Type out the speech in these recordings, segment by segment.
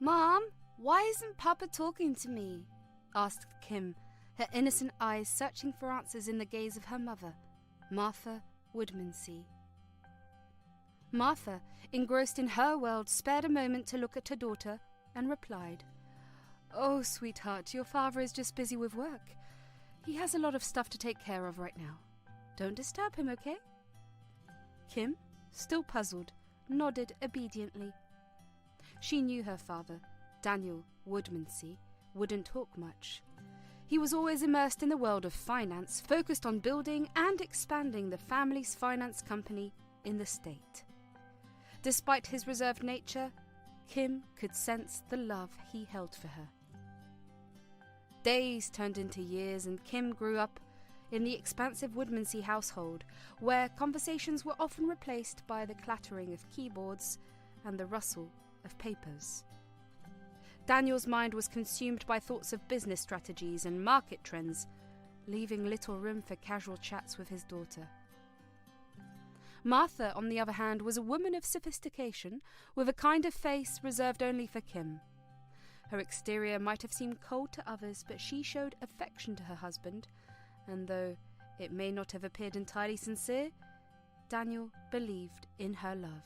Mom, why isn't Papa talking to me? Asked Kim, her innocent eyes searching for answers in the gaze of her mother, Martha Woodmansea. Martha, engrossed in her world, spared a moment to look at her daughter and replied, "Oh, sweetheart, your father is just busy with work. He has a lot of stuff to take care of right now. Don't disturb him, okay?" Kim, still puzzled, nodded obediently. She knew her father, Daniel Woodmansea, wouldn't talk much. He was always immersed in the world of finance, focused on building and expanding the family's finance company in the state. Despite his reserved nature, Kim could sense the love he held for her. Days turned into years, and Kim grew up in the expansive Woodmansea household, where conversations were often replaced by the clattering of keyboards and the rustle of papers. Daniel's mind was consumed by thoughts of business strategies and market trends, leaving little room for casual chats with his daughter. Martha, on the other hand, was a woman of sophistication, with a kind of face reserved only for Kim. Her exterior might have seemed cold to others, but she showed affection to her husband, and though it may not have appeared entirely sincere, Daniel believed in her love.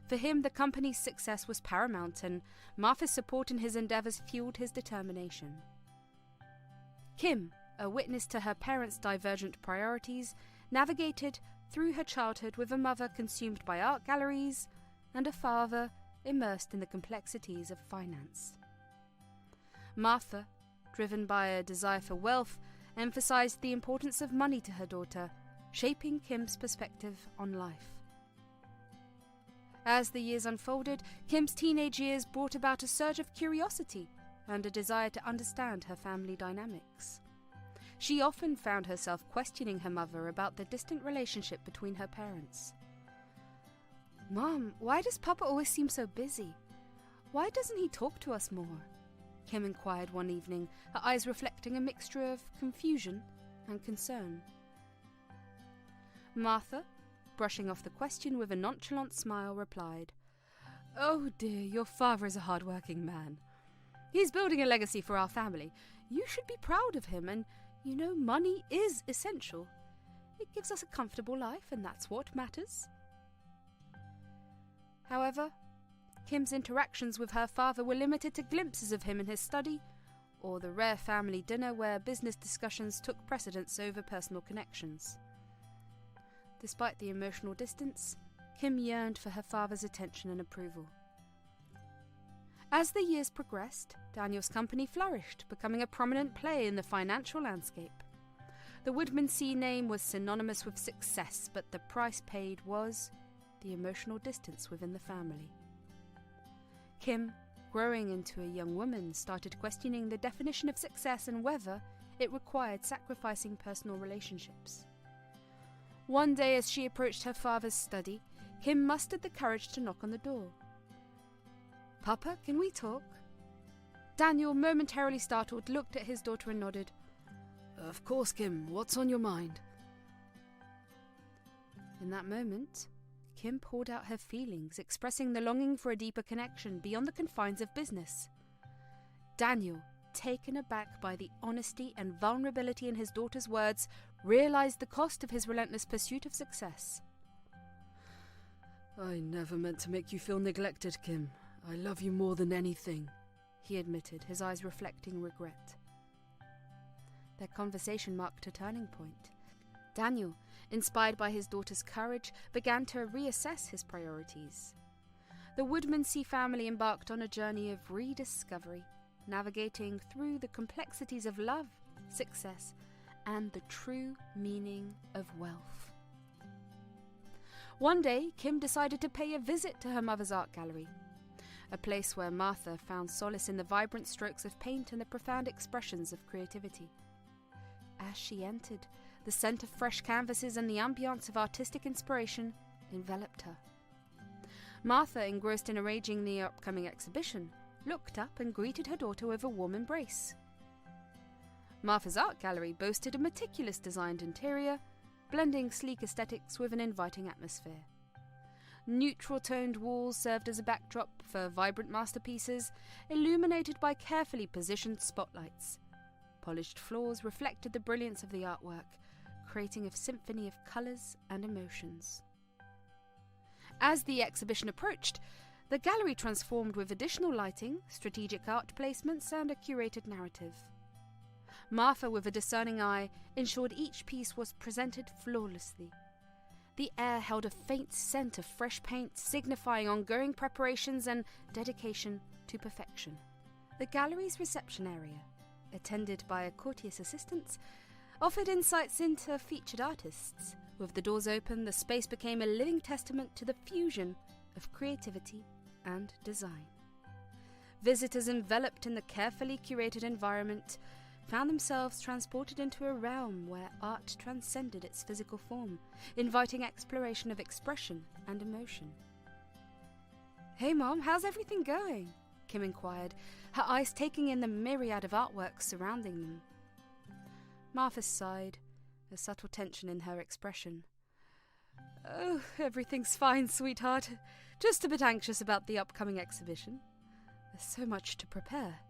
For him, the company's success was paramount, and Martha's support in his endeavours fueled his determination. Kim, a witness to her parents' divergent priorities, navigated through her childhood with a mother consumed by art galleries and a father immersed in the complexities of finance. Martha, driven by a desire for wealth, emphasized the importance of money to her daughter, shaping Kim's perspective on life. As the years unfolded, Kim's teenage years brought about a surge of curiosity and a desire to understand her family dynamics. She often found herself questioning her mother about the distant relationship between her parents. "Mom, why does Papa always seem so busy? Why doesn't he talk to us more?" Kim inquired one evening, her eyes reflecting a mixture of confusion and concern. Martha, brushing off the question with a nonchalant smile, replied, "Oh dear, your father is a hard-working man. He's building a legacy for our family. You should be proud of him, and you know money is essential. It gives us a comfortable life, and that's what matters." However, Kim's interactions with her father were limited to glimpses of him in his study, or the rare family dinner where business discussions took precedence over personal connections. Despite the emotional distance, Kim yearned for her father's attention and approval. As the years progressed, Daniel's company flourished, becoming a prominent player in the financial landscape. The Woodmansea name was synonymous with success, but the price paid was the emotional distance within the family. Kim, growing into a young woman, started questioning the definition of success and whether it required sacrificing personal relationships. One day, as she approached her father's study, Kim mustered the courage to knock on the door. "Papa, can we talk?" Daniel, momentarily startled, looked at his daughter and nodded. "Of course, Kim. What's on your mind?" In that moment, Kim poured out her feelings, expressing the longing for a deeper connection beyond the confines of business. Daniel, taken aback by the honesty and vulnerability in his daughter's words, realized the cost of his relentless pursuit of success. "I never meant to make you feel neglected, Kim. I love you more than anything," he admitted, his eyes reflecting regret. Their conversation marked a turning point. Daniel, inspired by his daughter's courage, began to reassess his priorities. The Woodmansea family embarked on a journey of rediscovery, navigating through the complexities of love, success, and the true meaning of wealth. One day, Kim decided to pay a visit to her mother's art gallery, a place where Martha found solace in the vibrant strokes of paint and the profound expressions of creativity. As she entered, the scent of fresh canvases and the ambience of artistic inspiration enveloped her. Martha, engrossed in arranging the upcoming exhibition, looked up and greeted her daughter with a warm embrace. Martha's art gallery boasted a meticulous designed interior, blending sleek aesthetics with an inviting atmosphere. Neutral-toned walls served as a backdrop for vibrant masterpieces, illuminated by carefully positioned spotlights. Polished floors reflected the brilliance of the artwork, creating a symphony of colours and emotions. As the exhibition approached, the gallery transformed with additional lighting, strategic art placements, and a curated narrative. Martha, with a discerning eye, ensured each piece was presented flawlessly. The air held a faint scent of fresh paint, signifying ongoing preparations and dedication to perfection. The gallery's reception area, attended by a courteous assistant, offered insights into featured artists. With the doors open, the space became a living testament to the fusion of creativity and design. Visitors, enveloped in the carefully curated environment, found themselves transported into a realm where art transcended its physical form, inviting exploration of expression and emotion. "Hey Mom, how's everything going?" Kim inquired, her eyes taking in the myriad of artworks surrounding them. Martha sighed, a subtle tension in her expression. "Oh, everything's fine, sweetheart. Just a bit anxious about the upcoming exhibition. There's so much to prepare."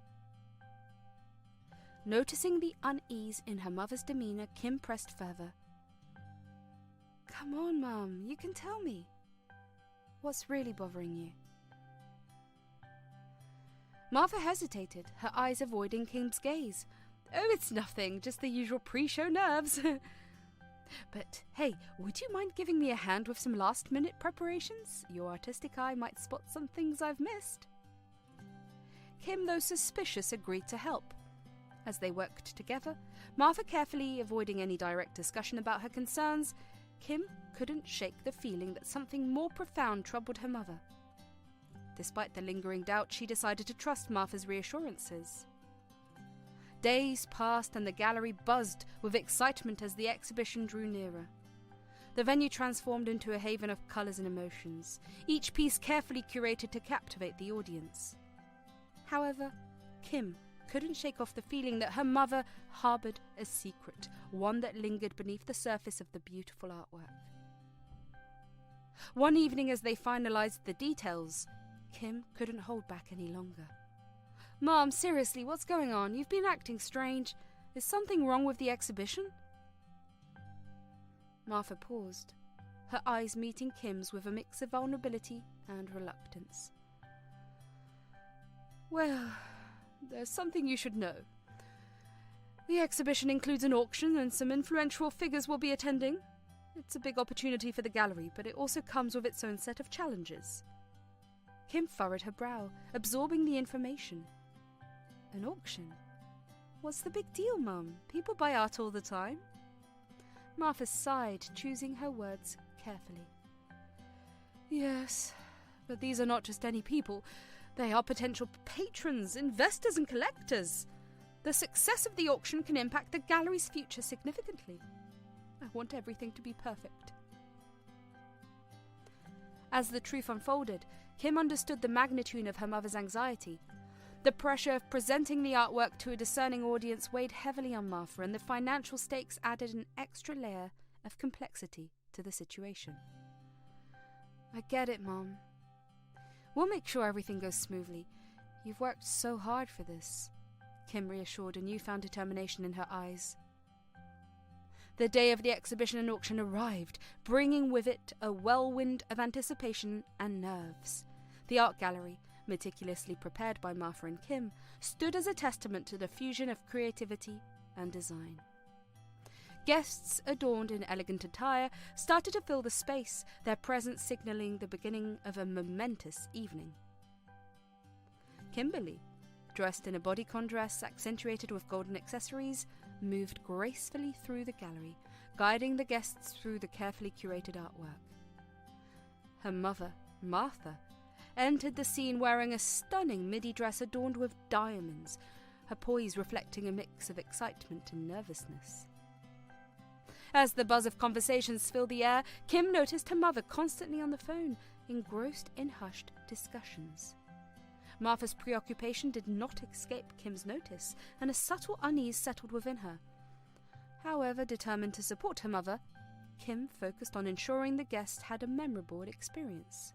Noticing the unease in her mother's demeanour, Kim pressed further. "Come on, Mum, you can tell me. What's really bothering you?" Martha hesitated, her eyes avoiding Kim's gaze. "Oh, it's nothing, just the usual pre-show nerves." "But hey, would you mind giving me a hand with some last-minute preparations? Your artistic eye might spot some things I've missed." Kim, though suspicious, agreed to help. As they worked together, Martha carefully avoiding any direct discussion about her concerns, Kim couldn't shake the feeling that something more profound troubled her mother. Despite the lingering doubt, she decided to trust Martha's reassurances. Days passed and the gallery buzzed with excitement as the exhibition drew nearer. The venue transformed into a haven of colours and emotions, each piece carefully curated to captivate the audience. However, Kim couldn't shake off the feeling that her mother harboured a secret, one that lingered beneath the surface of the beautiful artwork. One evening, as they finalised the details, Kim couldn't hold back any longer. "Mom, seriously, what's going on? You've been acting strange. Is something wrong with the exhibition?" Martha paused, her eyes meeting Kim's with a mix of vulnerability and reluctance. "Well, there's something you should know. The exhibition includes an auction and some influential figures will be attending. It's a big opportunity for the gallery, but it also comes with its own set of challenges." Kim furrowed her brow, absorbing the information. "An auction? What's the big deal, Mum? People buy art all the time." Martha sighed, choosing her words carefully. "Yes, but these are not just any people. They are potential patrons, investors and collectors. The success of the auction can impact the gallery's future significantly. I want everything to be perfect." As the truth unfolded, Kim understood the magnitude of her mother's anxiety. The pressure of presenting the artwork to a discerning audience weighed heavily on Martha, and the financial stakes added an extra layer of complexity to the situation. "I get it, Mom. We'll make sure everything goes smoothly. You've worked so hard for this," Kim reassured, a newfound determination in her eyes. The day of the exhibition and auction arrived, bringing with it a whirlwind of anticipation and nerves. The art gallery, meticulously prepared by Martha and Kim, stood as a testament to the fusion of creativity and design. Guests, adorned in elegant attire, started to fill the space, their presence signalling the beginning of a momentous evening. Kimberly, dressed in a bodycon dress accentuated with golden accessories, moved gracefully through the gallery, guiding the guests through the carefully curated artwork. Her mother, Martha, entered the scene wearing a stunning midi dress adorned with diamonds, her poise reflecting a mix of excitement and nervousness. As the buzz of conversations filled the air, Kim noticed her mother constantly on the phone, engrossed in hushed discussions. Martha's preoccupation did not escape Kim's notice, and a subtle unease settled within her. However, determined to support her mother, Kim focused on ensuring the guests had a memorable experience.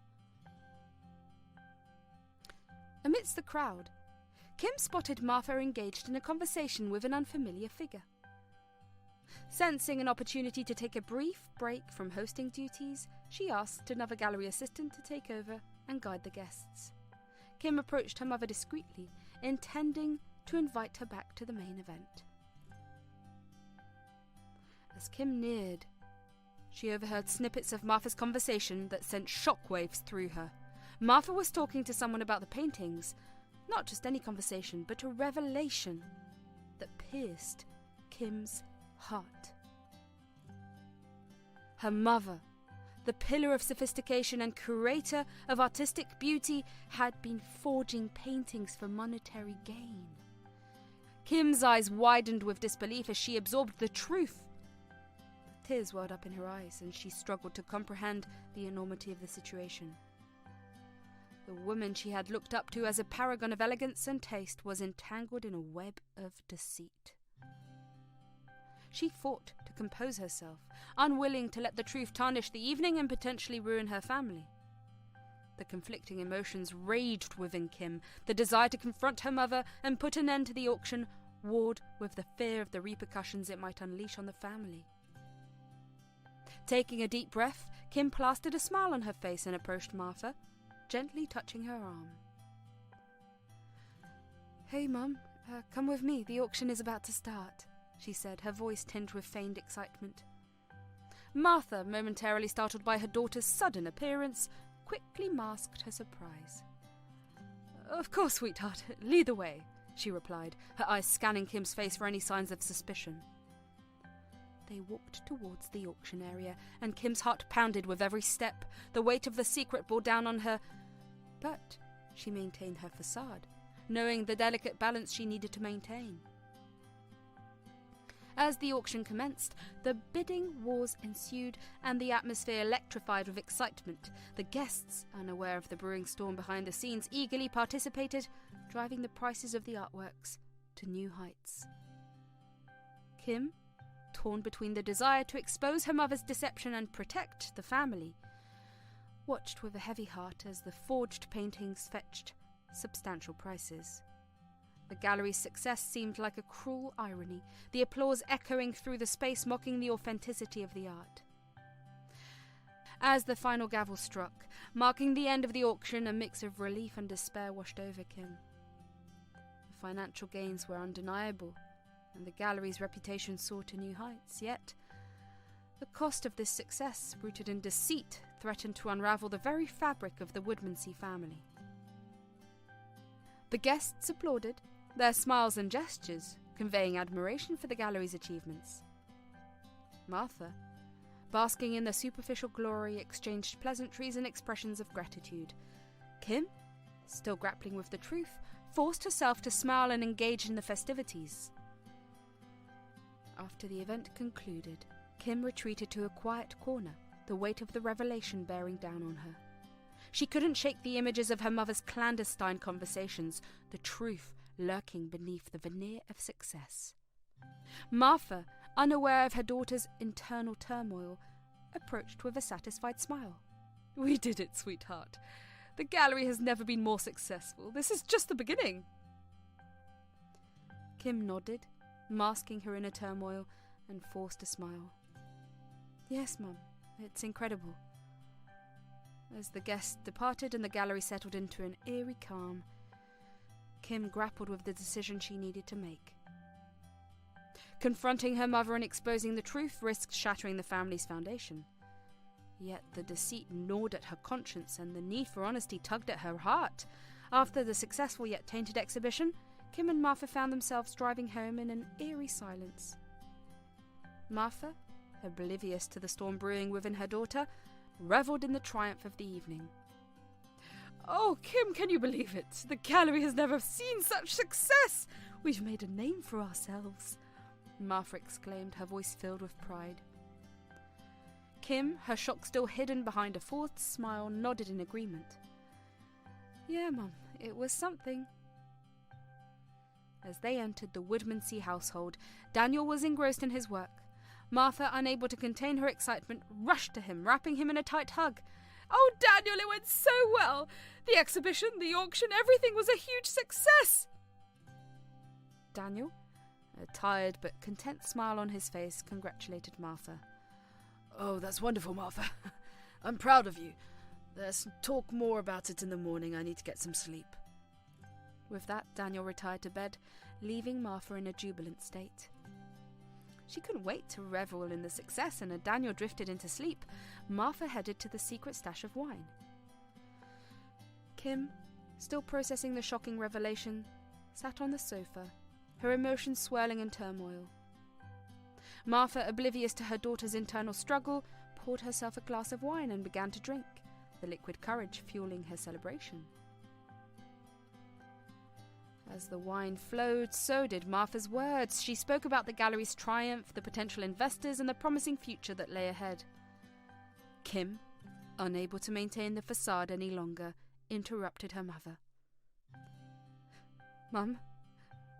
Amidst the crowd, Kim spotted Martha engaged in a conversation with an unfamiliar figure. Sensing an opportunity to take a brief break from hosting duties, she asked another gallery assistant to take over and guide the guests. Kim approached her mother discreetly, intending to invite her back to the main event. As Kim neared, she overheard snippets of Martha's conversation that sent shockwaves through her. Martha was talking to someone about the paintings, not just any conversation, but a revelation that pierced Kim's heart. Her mother, the pillar of sophistication and curator of artistic beauty, had been forging paintings for monetary gain. Kim's eyes widened with disbelief as she absorbed the truth. Tears welled up in her eyes, and she struggled to comprehend the enormity of the situation. The woman she had looked up to as a paragon of elegance and taste was entangled in a web of deceit. She fought to compose herself, unwilling to let the truth tarnish the evening and potentially ruin her family. The conflicting emotions raged within Kim, the desire to confront her mother and put an end to the auction warred with the fear of the repercussions it might unleash on the family. Taking a deep breath, Kim plastered a smile on her face and approached Martha, gently touching her arm. "Hey, Mum, come with me. The auction is about to start," she said, her voice tinged with feigned excitement. Martha, momentarily startled by her daughter's sudden appearance, quickly masked her surprise. "Of course, sweetheart. Lead the way," she replied, her eyes scanning Kim's face for any signs of suspicion. They walked towards the auction area, and Kim's heart pounded with every step. The weight of the secret bore down on her, but she maintained her facade, knowing the delicate balance she needed to maintain. As the auction commenced, the bidding wars ensued, and the atmosphere electrified with excitement. The guests, unaware of the brewing storm behind the scenes, eagerly participated, driving the prices of the artworks to new heights. Kim, torn between the desire to expose her mother's deception and protect the family, watched with a heavy heart as the forged paintings fetched substantial prices. The gallery's success seemed like a cruel irony, the applause echoing through the space, mocking the authenticity of the art. As the final gavel struck, marking the end of the auction, a mix of relief and despair washed over Kim. The financial gains were undeniable, and the gallery's reputation soared to new heights, yet the cost of this success, rooted in deceit, threatened to unravel the very fabric of the Woodmansey family. The guests applauded, their smiles and gestures conveying admiration for the gallery's achievements. Martha, basking in the superficial glory, exchanged pleasantries and expressions of gratitude. Kim, still grappling with the truth, forced herself to smile and engage in the festivities. After the event concluded, Kim retreated to a quiet corner, the weight of the revelation bearing down on her. She couldn't shake the images of her mother's clandestine conversations, the truth lurking beneath the veneer of success. Martha, unaware of her daughter's internal turmoil, approached with a satisfied smile. "We did it, sweetheart. The gallery has never been more successful. This is just the beginning." Kim nodded, masking her inner turmoil, and forced a smile. "Yes, Mum, it's incredible." As the guests departed and the gallery settled into an eerie calm, Kim grappled with the decision she needed to make. Confronting her mother and exposing the truth risked shattering the family's foundation. Yet the deceit gnawed at her conscience, and the need for honesty tugged at her heart. After the successful yet tainted exhibition, Kim and Martha found themselves driving home in an eerie silence. Martha, oblivious to the storm brewing within her daughter, revelled in the triumph of the evening. "Oh, Kim, can you believe it? The gallery has never seen such success! We've made a name for ourselves," Martha exclaimed, her voice filled with pride. Kim, her shock still hidden behind a forced smile, nodded in agreement. "Yeah, Mum, it was something." As they entered the Woodmansey household, Daniel was engrossed in his work. Martha, unable to contain her excitement, rushed to him, wrapping him in a tight hug. "Oh, Daniel, it went so well! The exhibition, the auction, everything was a huge success!" Daniel, a tired but content smile on his face, congratulated Martha. "Oh, that's wonderful, Martha. I'm proud of you. Let's talk more about it in the morning. I need to get some sleep." With that, Daniel retired to bed, leaving Martha in a jubilant state. She couldn't wait to revel in the success, and as Daniel drifted into sleep, Martha headed to the secret stash of wine. Kim, still processing the shocking revelation, sat on the sofa, her emotions swirling in turmoil. Martha, oblivious to her daughter's internal struggle, poured herself a glass of wine and began to drink, the liquid courage fueling her celebration. As the wine flowed, so did Martha's words. She spoke about the gallery's triumph, the potential investors, and the promising future that lay ahead. Kim, unable to maintain the facade any longer, interrupted her mother. "Mum,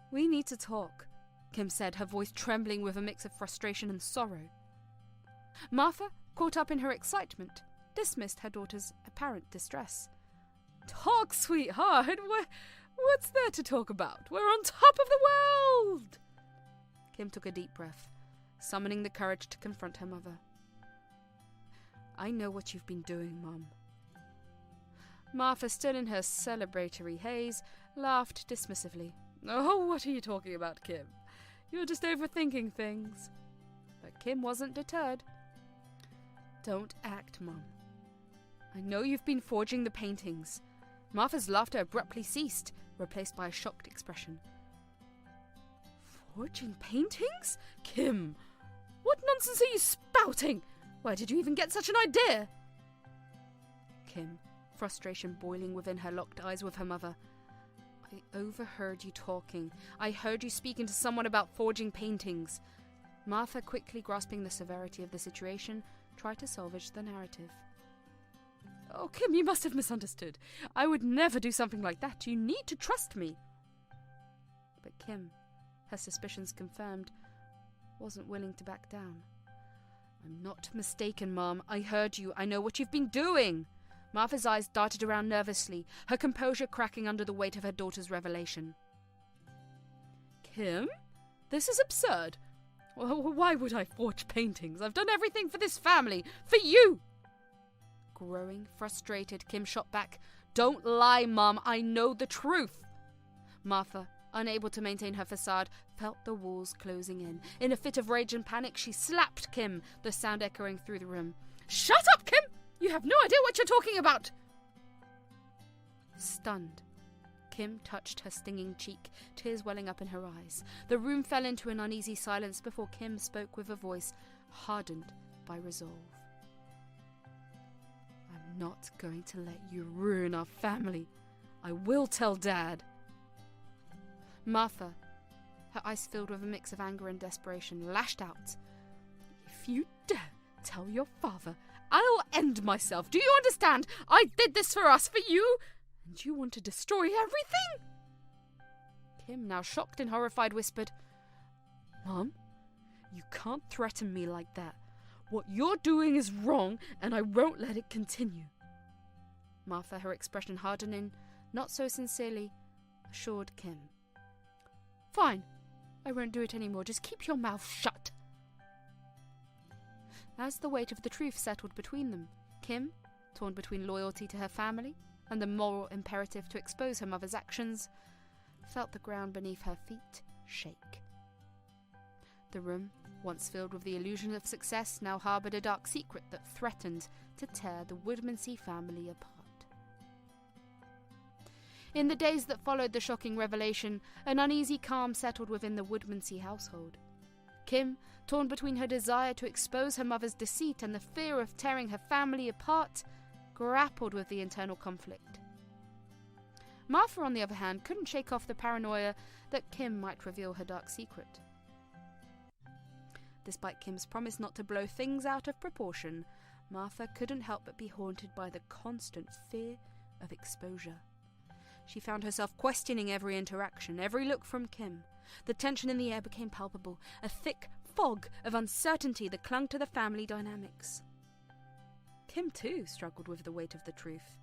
we need to talk," Kim said, her voice trembling with a mix of frustration and sorrow. Martha, caught up in her excitement, dismissed her daughter's apparent distress. "Talk, sweetheart! What's there to talk about? We're on top of the world!" Kim took a deep breath, summoning the courage to confront her mother. "I know what you've been doing, Mum." Martha, still in her celebratory haze, laughed dismissively. "Oh, what are you talking about, Kim? You're just overthinking things." But Kim wasn't deterred. "Don't act, Mum. I know you've been forging the paintings." Martha's laughter abruptly ceased, replaced by a shocked expression. "Forging paintings? Kim, what nonsense are you spouting? Where did you even get such an idea?" Kim, frustration boiling within her, locked eyes with her mother. "I overheard you talking. I heard you speaking to someone about forging paintings." Martha, quickly grasping the severity of the situation, tried to salvage the narrative. "Oh, Kim, you must have misunderstood. I would never do something like that. You need to trust me." But Kim, her suspicions confirmed, wasn't willing to back down. "I'm not mistaken, Mom. I heard you. I know what you've been doing." Martha's eyes darted around nervously, her composure cracking under the weight of her daughter's revelation. "Kim, this is absurd. Why would I forge paintings? I've done everything for this family, for you." Growing frustrated, Kim shot back. "Don't lie, Mum. I know the truth." Martha, unable to maintain her facade, felt the walls closing in. In a fit of rage and panic, she slapped Kim, the sound echoing through the room. "Shut up, Kim! You have no idea what you're talking about!" Stunned, Kim touched her stinging cheek, tears welling up in her eyes. The room fell into an uneasy silence before Kim spoke with a voice hardened by resolve. "I'm not going to let you ruin our family. I will tell Dad." Martha, her eyes filled with a mix of anger and desperation, lashed out. "If you dare tell your father, I'll end myself. Do you understand? I did this for us, for you, and you want to destroy everything?" Kim, now shocked and horrified, whispered, "Mom, you can't threaten me like that. What you're doing is wrong, and I won't let it continue." Martha, her expression hardening, not so sincerely, assured Kim, "Fine, I won't do it anymore. Just keep your mouth shut." As the weight of the truth settled between them, Kim, torn between loyalty to her family and the moral imperative to expose her mother's actions, felt the ground beneath her feet shake. The room, once filled with the illusion of success, now harboured a dark secret that threatened to tear the Woodmansey family apart. In the days that followed the shocking revelation, an uneasy calm settled within the Woodmansey household. Kim, torn between her desire to expose her mother's deceit and the fear of tearing her family apart, grappled with the internal conflict. Martha, on the other hand, couldn't shake off the paranoia that Kim might reveal her dark secret. Despite Kim's promise not to blow things out of proportion, Martha couldn't help but be haunted by the constant fear of exposure. She found herself questioning every interaction, every look from Kim. The tension in the air became palpable, a thick fog of uncertainty that clung to the family dynamics. Kim, too, struggled with the weight of the truth.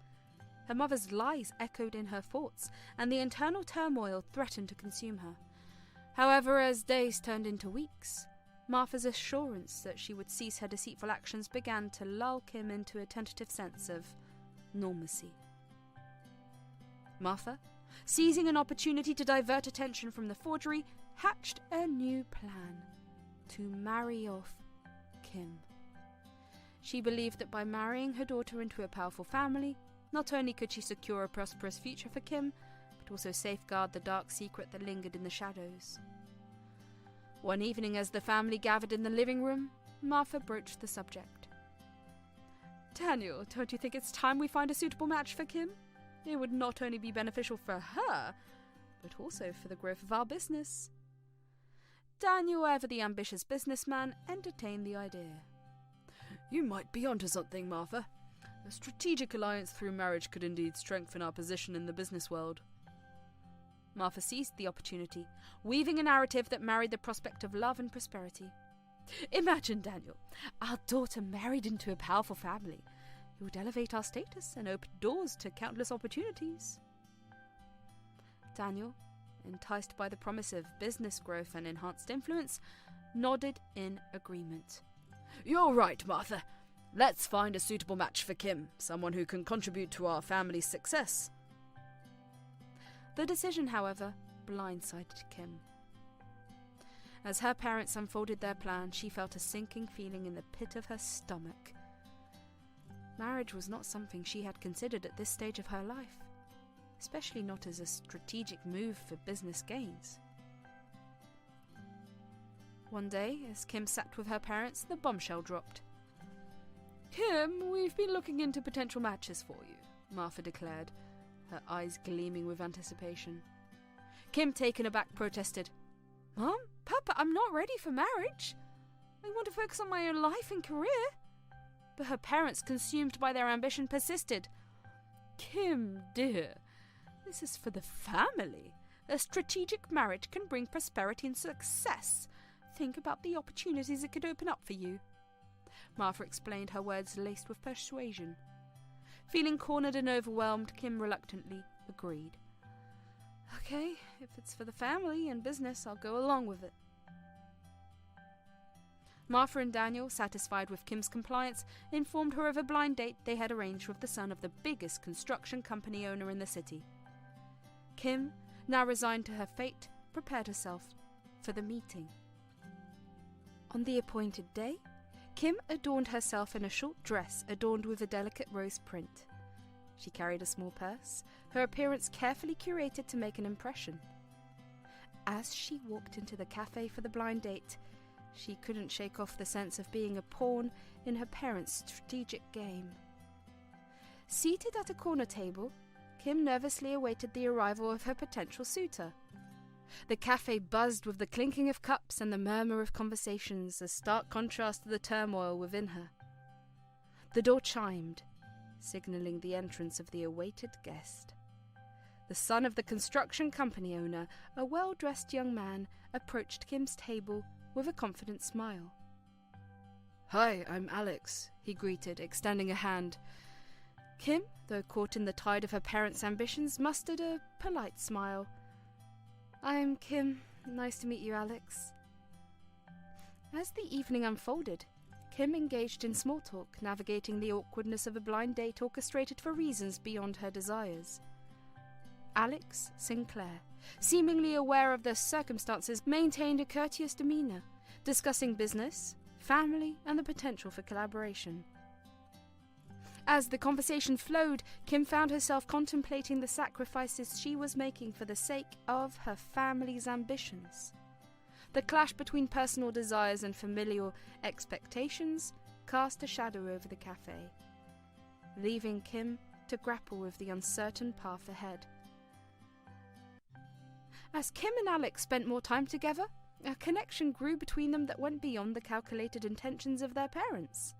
Her mother's lies echoed in her thoughts, and the internal turmoil threatened to consume her. However, as days turned into weeks, Martha's assurance that she would cease her deceitful actions began to lull Kim into a tentative sense of normalcy. Martha, seizing an opportunity to divert attention from the forgery, hatched a new plan: to marry off Kim. She believed that by marrying her daughter into a powerful family, not only could she secure a prosperous future for Kim, but also safeguard the dark secret that lingered in the shadows. One evening, as the family gathered in the living room, Martha broached the subject. "Daniel, don't you think it's time we find a suitable match for Kim? It would not only be beneficial for her, but also for the growth of our business." Daniel, ever the ambitious businessman, entertained the idea. "You might be onto something, Martha. A strategic alliance through marriage could indeed strengthen our position in the business world." Martha seized the opportunity, weaving a narrative that married the prospect of love and prosperity. "Imagine, Daniel, our daughter married into a powerful family. It would elevate our status and open doors to countless opportunities." Daniel, enticed by the promise of business growth and enhanced influence, nodded in agreement. "You're right, Martha. Let's find a suitable match for Kim, someone who can contribute to our family's success." The decision, however, blindsided Kim. As her parents unfolded their plan, she felt a sinking feeling in the pit of her stomach. Marriage was not something she had considered at this stage of her life, especially not as a strategic move for business gains. One day, as Kim sat with her parents, the bombshell dropped. "Kim, we've been looking into potential matches for you," Martha declared, her eyes gleaming with anticipation. Kim, taken aback, protested. "Mom, Papa, I'm not ready for marriage. I want to focus on my own life and career." But her parents, consumed by their ambition, persisted. "Kim, dear, this is for the family. A strategic marriage can bring prosperity and success. Think about the opportunities it could open up for you." Martha explained, her words laced with persuasion. Feeling cornered and overwhelmed, Kim reluctantly agreed. "Okay, if it's for the family and business, I'll go along with it." Martha and Daniel, satisfied with Kim's compliance, informed her of a blind date they had arranged with the son of the biggest construction company owner in the city. Kim, now resigned to her fate, prepared herself for the meeting. On the appointed day, Kim adorned herself in a short dress adorned with a delicate rose print. She carried a small purse, her appearance carefully curated to make an impression. As she walked into the cafe for the blind date, she couldn't shake off the sense of being a pawn in her parents' strategic game. Seated at a corner table, Kim nervously awaited the arrival of her potential suitor. The cafe buzzed with the clinking of cups and the murmur of conversations, a stark contrast to the turmoil within her. The door chimed, signalling the entrance of the awaited guest. The son of the construction company owner, a well-dressed young man, approached Kim's table with a confident smile. "Hi, I'm Alex," he greeted, extending a hand. Kim, though caught in the tide of her parents' ambitions, mustered a polite smile. "I'm Kim. Nice to meet you, Alex." As the evening unfolded, Kim engaged in small talk, navigating the awkwardness of a blind date orchestrated for reasons beyond her desires. Alex Sinclair, seemingly aware of the circumstances, maintained a courteous demeanor, discussing business, family, and the potential for collaboration. As the conversation flowed, Kim found herself contemplating the sacrifices she was making for the sake of her family's ambitions. The clash between personal desires and familial expectations cast a shadow over the cafe, leaving Kim to grapple with the uncertain path ahead. As Kim and Alex spent more time together, a connection grew between them that went beyond the calculated intentions of their parents.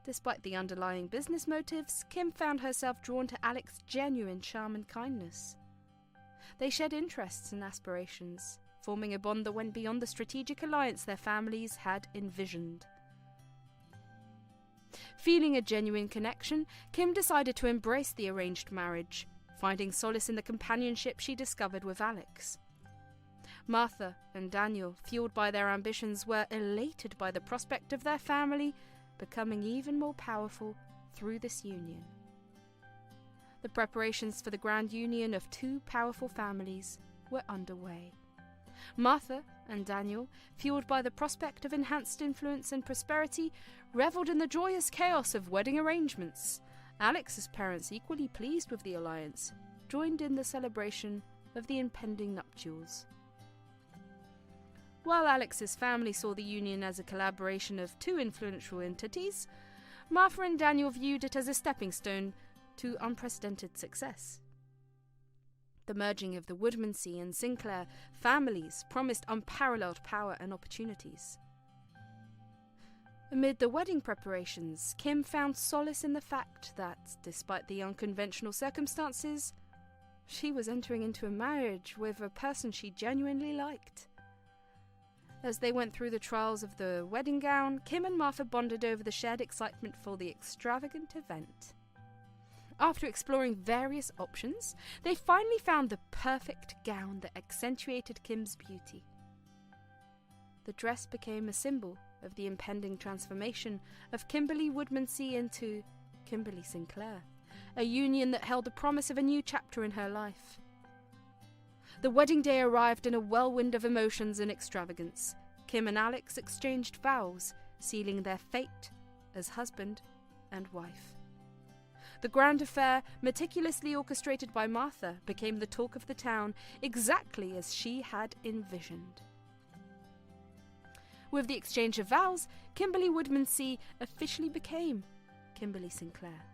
Despite the underlying business motives, Kim found herself drawn to Alex's genuine charm and kindness. They shared interests and aspirations, forming a bond that went beyond the strategic alliance their families had envisioned. Feeling a genuine connection, Kim decided to embrace the arranged marriage, finding solace in the companionship she discovered with Alex. Martha and Daniel, fueled by their ambitions, were elated by the prospect of their family becoming even more powerful through this union. The preparations for the grand union of two powerful families were underway. Martha and Daniel, fueled by the prospect of enhanced influence and prosperity, revelled in the joyous chaos of wedding arrangements. Alex's parents, equally pleased with the alliance, joined in the celebration of the impending nuptials. While Alex's family saw the union as a collaboration of two influential entities, Martha and Daniel viewed it as a stepping stone to unprecedented success. The merging of the Woodmansey and Sinclair families promised unparalleled power and opportunities. Amid the wedding preparations, Kim found solace in the fact that, despite the unconventional circumstances, she was entering into a marriage with a person she genuinely liked. As they went through the trials of the wedding gown, Kim and Martha bonded over the shared excitement for the extravagant event. After exploring various options, they finally found the perfect gown that accentuated Kim's beauty. The dress became a symbol of the impending transformation of Kimberly Woodmansey into Kimberly Sinclair, a union that held the promise of a new chapter in her life. The wedding day arrived in a whirlwind of emotions and extravagance. Kim and Alex exchanged vows, sealing their fate as husband and wife. The grand affair, meticulously orchestrated by Martha, became the talk of the town, exactly as she had envisioned. With the exchange of vows, Kimberly Woodmansey officially became Kimberly Sinclair.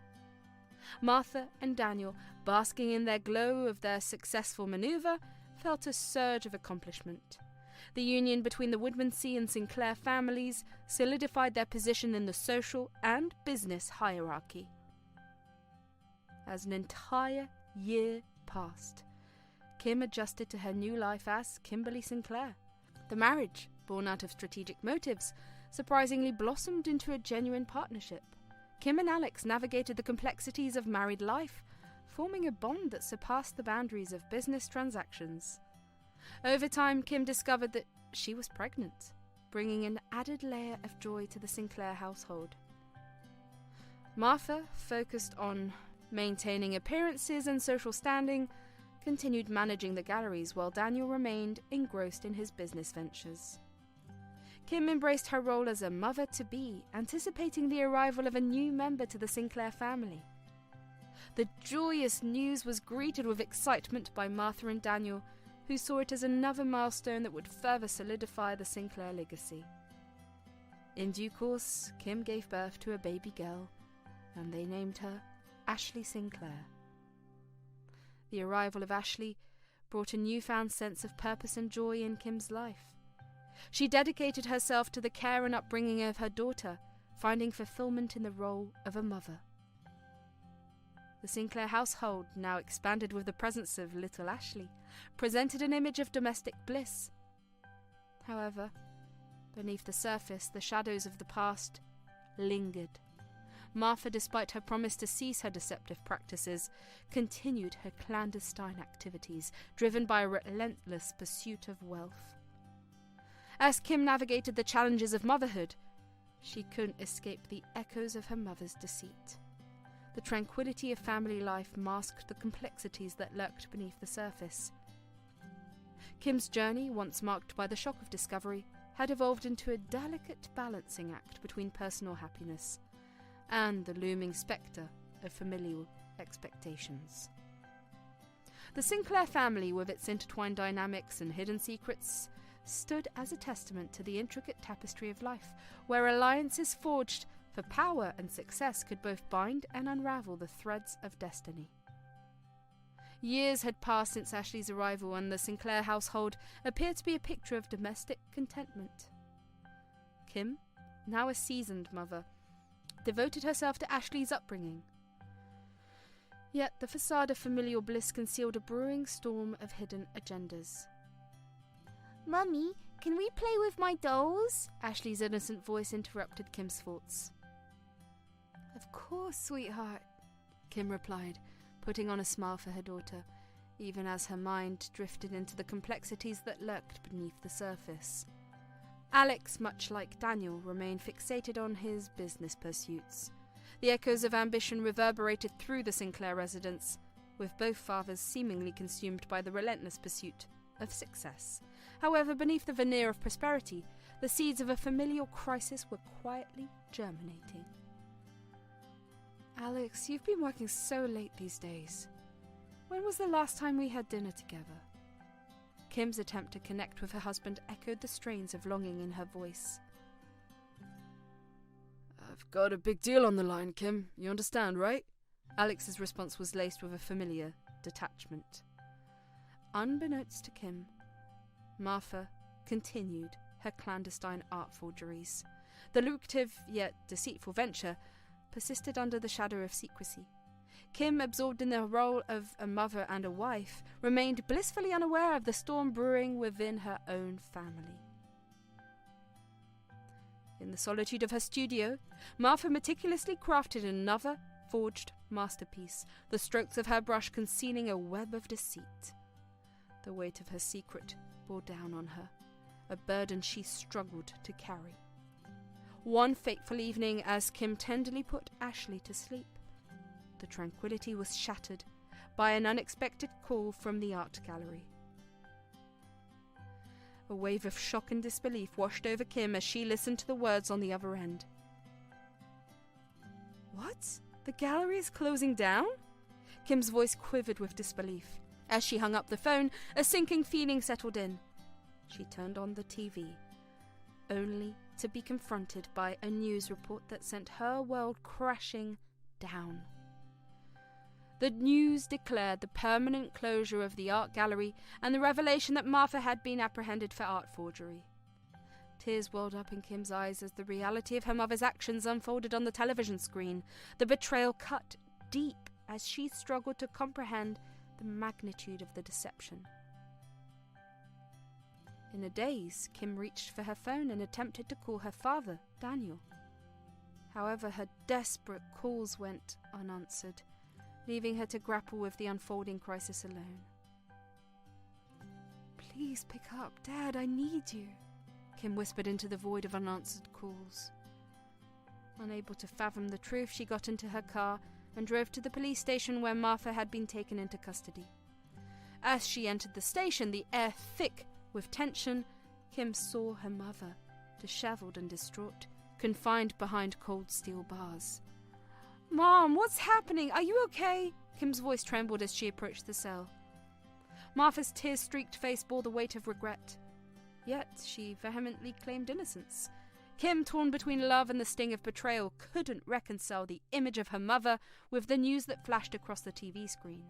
Martha and Daniel, basking in their glow of their successful maneuver, felt a surge of accomplishment. The union between the Woodmansey and Sinclair families solidified their position in the social and business hierarchy. As an entire year passed, Kim adjusted to her new life as Kimberly Sinclair. The marriage, born out of strategic motives, surprisingly blossomed into a genuine partnership. Kim and Alex navigated the complexities of married life, forming a bond that surpassed the boundaries of business transactions. Over time, Kim discovered that she was pregnant, bringing an added layer of joy to the Sinclair household. Martha, focused on maintaining appearances and social standing, continued managing the galleries while Daniel remained engrossed in his business ventures. Kim embraced her role as a mother-to-be, anticipating the arrival of a new member to the Sinclair family. The joyous news was greeted with excitement by Martha and Daniel, who saw it as another milestone that would further solidify the Sinclair legacy. In due course, Kim gave birth to a baby girl, and they named her Ashley Sinclair. The arrival of Ashley brought a newfound sense of purpose and joy in Kim's life. She dedicated herself to the care and upbringing of her daughter, finding fulfillment in the role of a mother. The Sinclair household, now expanded with the presence of little Ashley, presented an image of domestic bliss. However, beneath the surface, the shadows of the past lingered. Martha, despite her promise to cease her deceptive practices, continued her clandestine activities, driven by a relentless pursuit of wealth. As Kim navigated the challenges of motherhood, she couldn't escape the echoes of her mother's deceit. The tranquility of family life masked the complexities that lurked beneath the surface. Kim's journey, once marked by the shock of discovery, had evolved into a delicate balancing act between personal happiness and the looming spectre of familial expectations. The Sinclair family, with its intertwined dynamics and hidden secrets, stood as a testament to the intricate tapestry of life, where alliances forged for power and success could both bind and unravel the threads of destiny. Years had passed since Ashley's arrival, and the Sinclair household appeared to be a picture of domestic contentment. Kim, now a seasoned mother, devoted herself to Ashley's upbringing. Yet the facade of familial bliss concealed a brewing storm of hidden agendas. Mummy, can we play with my dolls? Ashley's innocent voice interrupted Kim's thoughts. Of course, sweetheart, Kim replied, putting on a smile for her daughter, even as her mind drifted into the complexities that lurked beneath the surface. Alex, much like Daniel, remained fixated on his business pursuits. The echoes of ambition reverberated through the Sinclair residence, with both fathers seemingly consumed by the relentless pursuit of success. However, beneath the veneer of prosperity, the seeds of a familial crisis were quietly germinating. Alex, you've been working so late these days. When was the last time we had dinner together? Kim's attempt to connect with her husband echoed the strains of longing in her voice. I've got a big deal on the line, Kim. You understand, right? Alex's response was laced with a familiar detachment. Unbeknownst to Kim, Martha continued her clandestine art forgeries. The lucrative yet deceitful venture persisted under the shadow of secrecy. Kim, absorbed in the role of a mother and a wife, remained blissfully unaware of the storm brewing within her own family. In the solitude of her studio, Martha meticulously crafted another forged masterpiece, the strokes of her brush concealing a web of deceit. The weight of her secret bore down on her, a burden she struggled to carry. One fateful evening, as Kim tenderly put Ashley to sleep, the tranquility was shattered by an unexpected call from the art gallery. A wave of shock and disbelief washed over Kim as she listened to the words on the other end. What? The gallery is closing down? Kim's voice quivered with disbelief. As she hung up the phone, a sinking feeling settled in. She turned on the TV, only to be confronted by a news report that sent her world crashing down. The news declared the permanent closure of the art gallery and the revelation that Martha had been apprehended for art forgery. Tears welled up in Kim's eyes as the reality of her mother's actions unfolded on the television screen. The betrayal cut deep as she struggled to comprehend the magnitude of the deception. In a daze, Kim reached for her phone and attempted to call her father, Daniel. However, her desperate calls went unanswered, leaving her to grapple with the unfolding crisis alone. Please pick up, Dad, I need you, Kim whispered into the void of unanswered calls. Unable to fathom the truth, she got into her car and drove to the police station where Martha had been taken into custody. As she entered the station, the air thick with tension, Kim saw her mother, disheveled and distraught, confined behind cold steel bars. Mom, what's happening? Are you okay? Kim's voice trembled as she approached the cell. Martha's tear-streaked face bore the weight of regret. Yet she vehemently claimed innocence. Kim, torn between love and the sting of betrayal, couldn't reconcile the image of her mother with the news that flashed across the TV screen.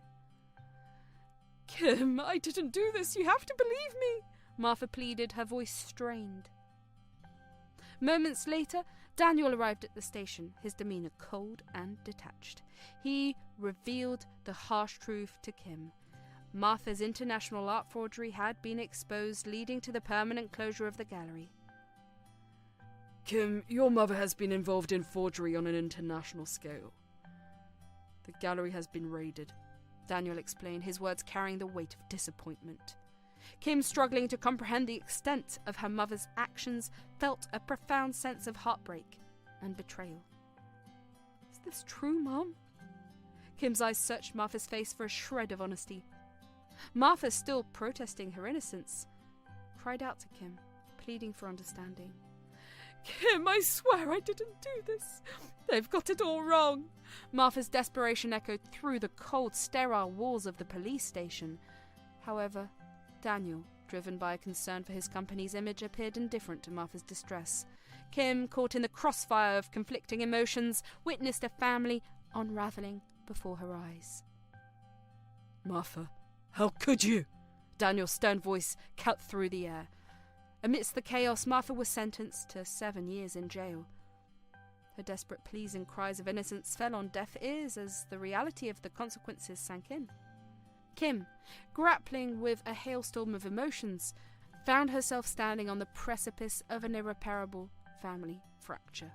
Kim, I didn't do this. You have to believe me, Martha pleaded, her voice strained. Moments later, Daniel arrived at the station, his demeanor cold and detached. He revealed the harsh truth to Kim. Martha's international art forgery had been exposed, leading to the permanent closure of the gallery. Kim, your mother has been involved in forgery on an international scale. The gallery has been raided, Daniel explained, his words carrying the weight of disappointment. Kim, struggling to comprehend the extent of her mother's actions, felt a profound sense of heartbreak and betrayal. Is this true, Mom? Kim's eyes searched Martha's face for a shred of honesty. Martha, still protesting her innocence, cried out to Kim, pleading for understanding. Kim, I swear I didn't do this. They've got it all wrong. Martha's desperation echoed through the cold, sterile walls of the police station. However, Daniel, driven by a concern for his company's image, appeared indifferent to Martha's distress. Kim, caught in the crossfire of conflicting emotions, witnessed a family unraveling before her eyes. Martha, how could you? Daniel's stern voice cut through the air. Amidst the chaos, Martha was sentenced to 7 years in jail. Her desperate pleas and cries of innocence fell on deaf ears as the reality of the consequences sank in. Kim, grappling with a hailstorm of emotions, found herself standing on the precipice of an irreparable family fracture.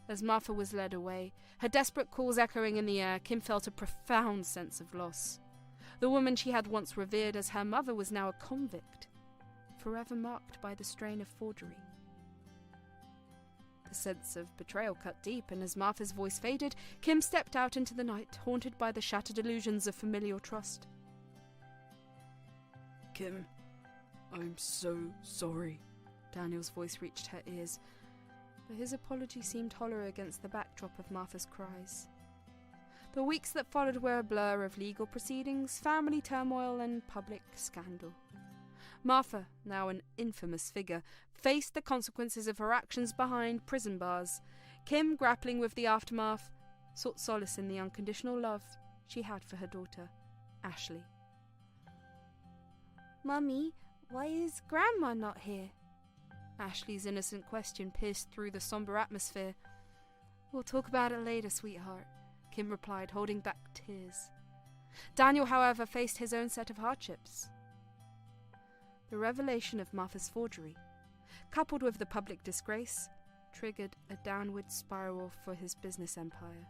As Martha was led away, her desperate calls echoing in the air, Kim felt a profound sense of loss. The woman she had once revered as her mother was now a convict, forever marked by the strain of forgery. The sense of betrayal cut deep, and as Martha's voice faded, Kim stepped out into the night, haunted by the shattered illusions of familial trust. Kim, I'm so sorry. Daniel's voice reached her ears, but his apology seemed hollow against the backdrop of Martha's cries. The weeks that followed were a blur of legal proceedings, family turmoil, and public scandal. Martha, now an infamous figure, faced the consequences of her actions behind prison bars. Kim, grappling with the aftermath, sought solace in the unconditional love she had for her daughter, Ashley. Mummy, why is Grandma not here? Ashley's innocent question pierced through the somber atmosphere. We'll talk about it later, sweetheart, Kim replied, holding back tears. Daniel, however, faced his own set of hardships. The revelation of Martha's forgery, coupled with the public disgrace, triggered a downward spiral for his business empire.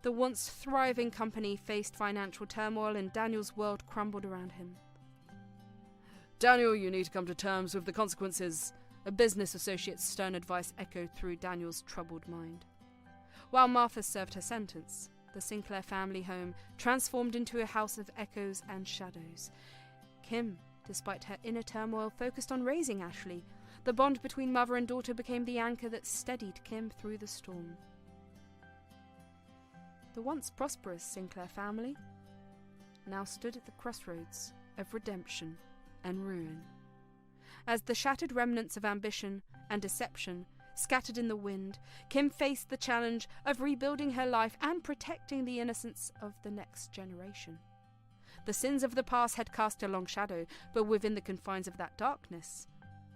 The once thriving company faced financial turmoil, and Daniel's world crumbled around him. Daniel, you need to come to terms with the consequences. A business associate's stern advice echoed through Daniel's troubled mind. While Martha served her sentence, the Sinclair family home transformed into a house of echoes and shadows. Kim, despite her inner turmoil, focused on raising Ashley. The bond between mother and daughter became the anchor that steadied Kim through the storm. The once prosperous Sinclair family now stood at the crossroads of redemption and ruin. As the shattered remnants of ambition and deception scattered in the wind, Kim faced the challenge of rebuilding her life and protecting the innocence of the next generation. The sins of the past had cast a long shadow, but within the confines of that darkness,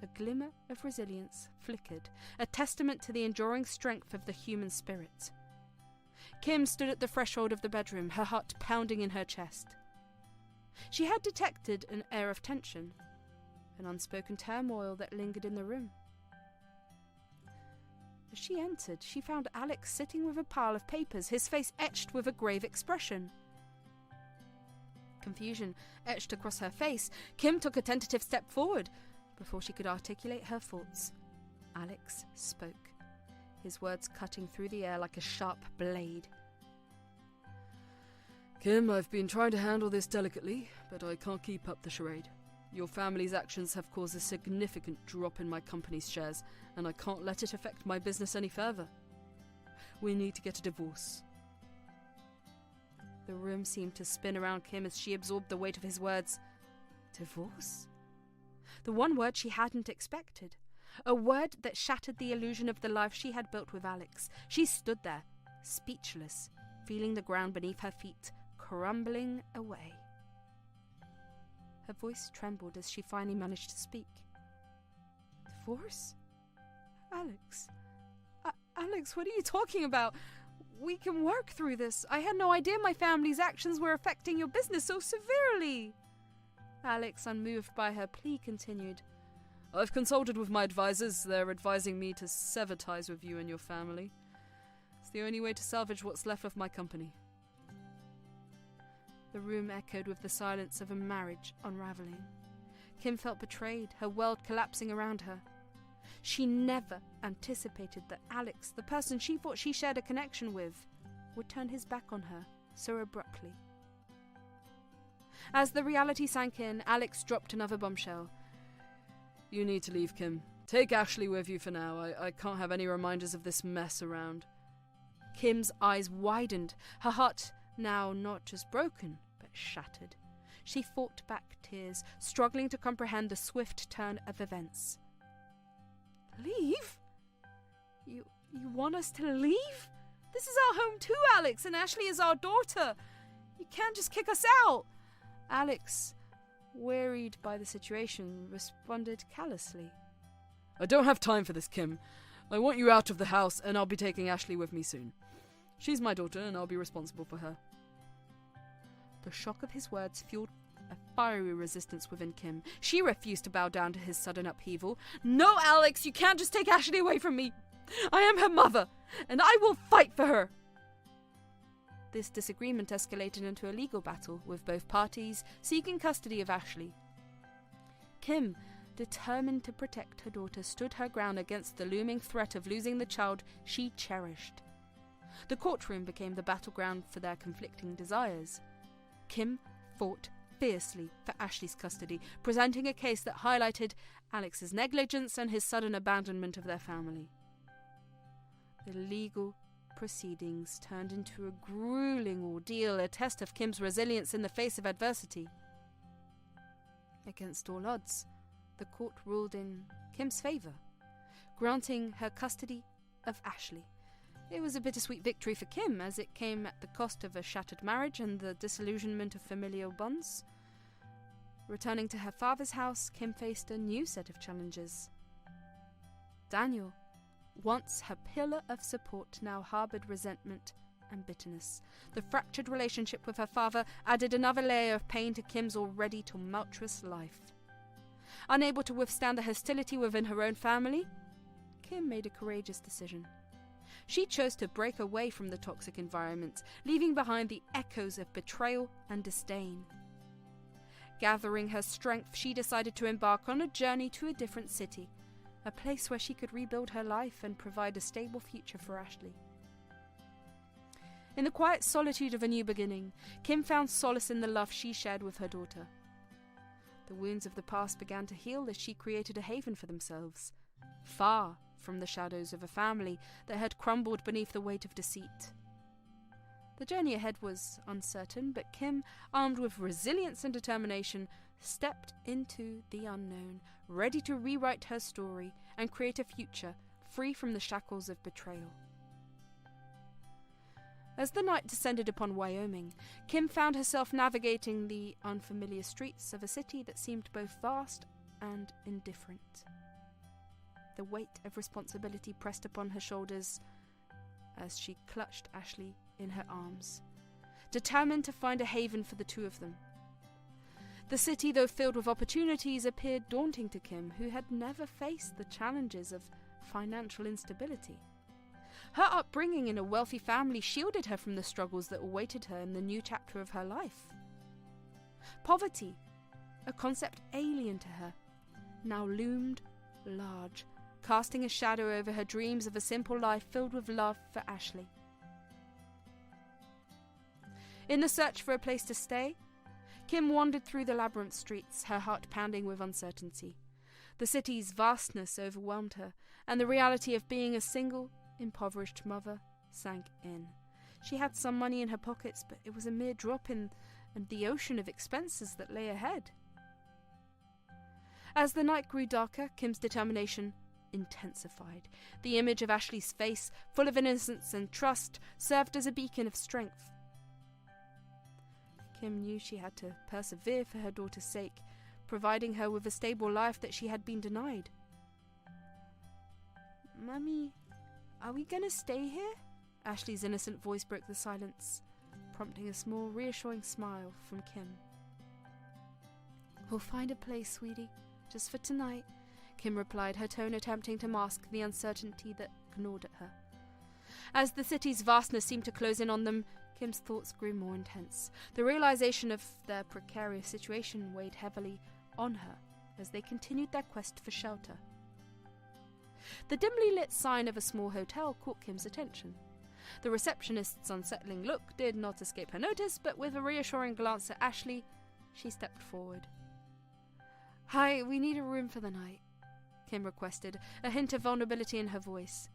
a glimmer of resilience flickered, a testament to the enduring strength of the human spirit. Kim stood at the threshold of the bedroom, her heart pounding in her chest. She had detected an air of tension, an unspoken turmoil that lingered in the room. As she entered, she found Alex sitting with a pile of papers, his face etched with a grave expression. Confusion etched across her face. Kim took a tentative step forward. Before she could articulate her thoughts, Alex spoke, his words cutting through the air like a sharp blade. Kim, I've been trying to handle this delicately, but I can't keep up the charade. Your family's actions have caused a significant drop in my company's shares, and I can't let it affect my business any further. We need to get a divorce. The room seemed to spin around Kim as she absorbed the weight of his words. Divorce? The one word she hadn't expected. A word that shattered the illusion of the life she had built with Alex. She stood there, speechless, feeling the ground beneath her feet crumbling away. Her voice trembled as she finally managed to speak. Divorce? Alex. Alex, what are you talking about? We can work through this. I had no idea my family's actions were affecting your business so severely. Alex, unmoved by her plea, continued. I've consulted with my advisors. They're advising me to sever ties with you and your family. It's the only way to salvage what's left of my company. The room echoed with the silence of a marriage unraveling. Kim felt betrayed, her world collapsing around her. She never anticipated that Alex, the person she thought she shared a connection with, would turn his back on her so abruptly. As the reality sank in, Alex dropped another bombshell. You need to leave, Kim. Take Ashley with you for now. I can't have any reminders of this mess around. Kim's eyes widened, her heart now not just broken, but shattered. She fought back tears, struggling to comprehend the swift turn of events. Leave? You want us to leave? This is our home too, Alex, and Ashley is our daughter. You can't just kick us out. Alex, wearied by the situation, responded callously. I don't have time for this, Kim. I want you out of the house, and I'll be taking Ashley with me soon. She's my daughter, and I'll be responsible for her. The shock of his words fueled a fiery resistance within Kim. She refused to bow down to his sudden upheaval. "No, Alex, you can't just take Ashley away from me. I am her mother, and I will fight for her." This disagreement escalated into a legal battle, with both parties seeking custody of Ashley. Kim, determined to protect her daughter, stood her ground against the looming threat of losing the child she cherished. The courtroom became the battleground for their conflicting desires. Kim fought fiercely for Ashley's custody, presenting a case that highlighted Alex's negligence and his sudden abandonment of their family. The legal proceedings turned into a grueling ordeal, a test of Kim's resilience in the face of adversity. Against all odds, the court ruled in Kim's favour, granting her custody of Ashley. It was a bittersweet victory for Kim, as it came at the cost of a shattered marriage and the disillusionment of familial bonds. Returning to her father's house, Kim faced a new set of challenges. Daniel, once her pillar of support, now harboured resentment and bitterness. The fractured relationship with her father added another layer of pain to Kim's already tumultuous life. Unable to withstand the hostility within her own family, Kim made a courageous decision. She chose to break away from the toxic environment, leaving behind the echoes of betrayal and disdain. Gathering her strength, she decided to embark on a journey to a different city, a place where she could rebuild her life and provide a stable future for Ashley. In the quiet solitude of a new beginning, Kim found solace in the love she shared with her daughter. The wounds of the past began to heal as she created a haven for themselves, far from the shadows of a family that had crumbled beneath the weight of deceit. The journey ahead was uncertain, but Kim, armed with resilience and determination, stepped into the unknown, ready to rewrite her story and create a future free from the shackles of betrayal. As the night descended upon Wyoming, Kim found herself navigating the unfamiliar streets of a city that seemed both vast and indifferent. The weight of responsibility pressed upon her shoulders as she clutched Ashley in her arms, determined to find a haven for the two of them. The city, though filled with opportunities, appeared daunting to Kim, who had never faced the challenges of financial instability. Her upbringing in a wealthy family shielded her from the struggles that awaited her in the new chapter of her life. Poverty, a concept alien to her, now loomed large, casting a shadow over her dreams of a simple life filled with love for Ashley. In the search for a place to stay, Kim wandered through the labyrinth streets, her heart pounding with uncertainty. The city's vastness overwhelmed her, and the reality of being a single, impoverished mother sank in. She had some money in her pockets, but it was a mere drop in the ocean of expenses that lay ahead. As the night grew darker, Kim's determination intensified. The image of Ashley's face, full of innocence and trust, served as a beacon of strength. Kim knew she had to persevere for her daughter's sake, providing her with a stable life that she had been denied. "Mummy, are we gonna stay here?" Ashley's innocent voice broke the silence, prompting a small, reassuring smile from Kim. "We'll find a place, sweetie, just for tonight," Kim replied, her tone attempting to mask the uncertainty that gnawed at her. As the city's vastness seemed to close in on them, Kim's thoughts grew more intense. The realization of their precarious situation weighed heavily on her as they continued their quest for shelter. The dimly lit sign of a small hotel caught Kim's attention. The receptionist's unsettling look did not escape her notice, but with a reassuring glance at Ashley, she stepped forward. "Hi, we need a room for the night," Kim requested, a hint of vulnerability in her voice.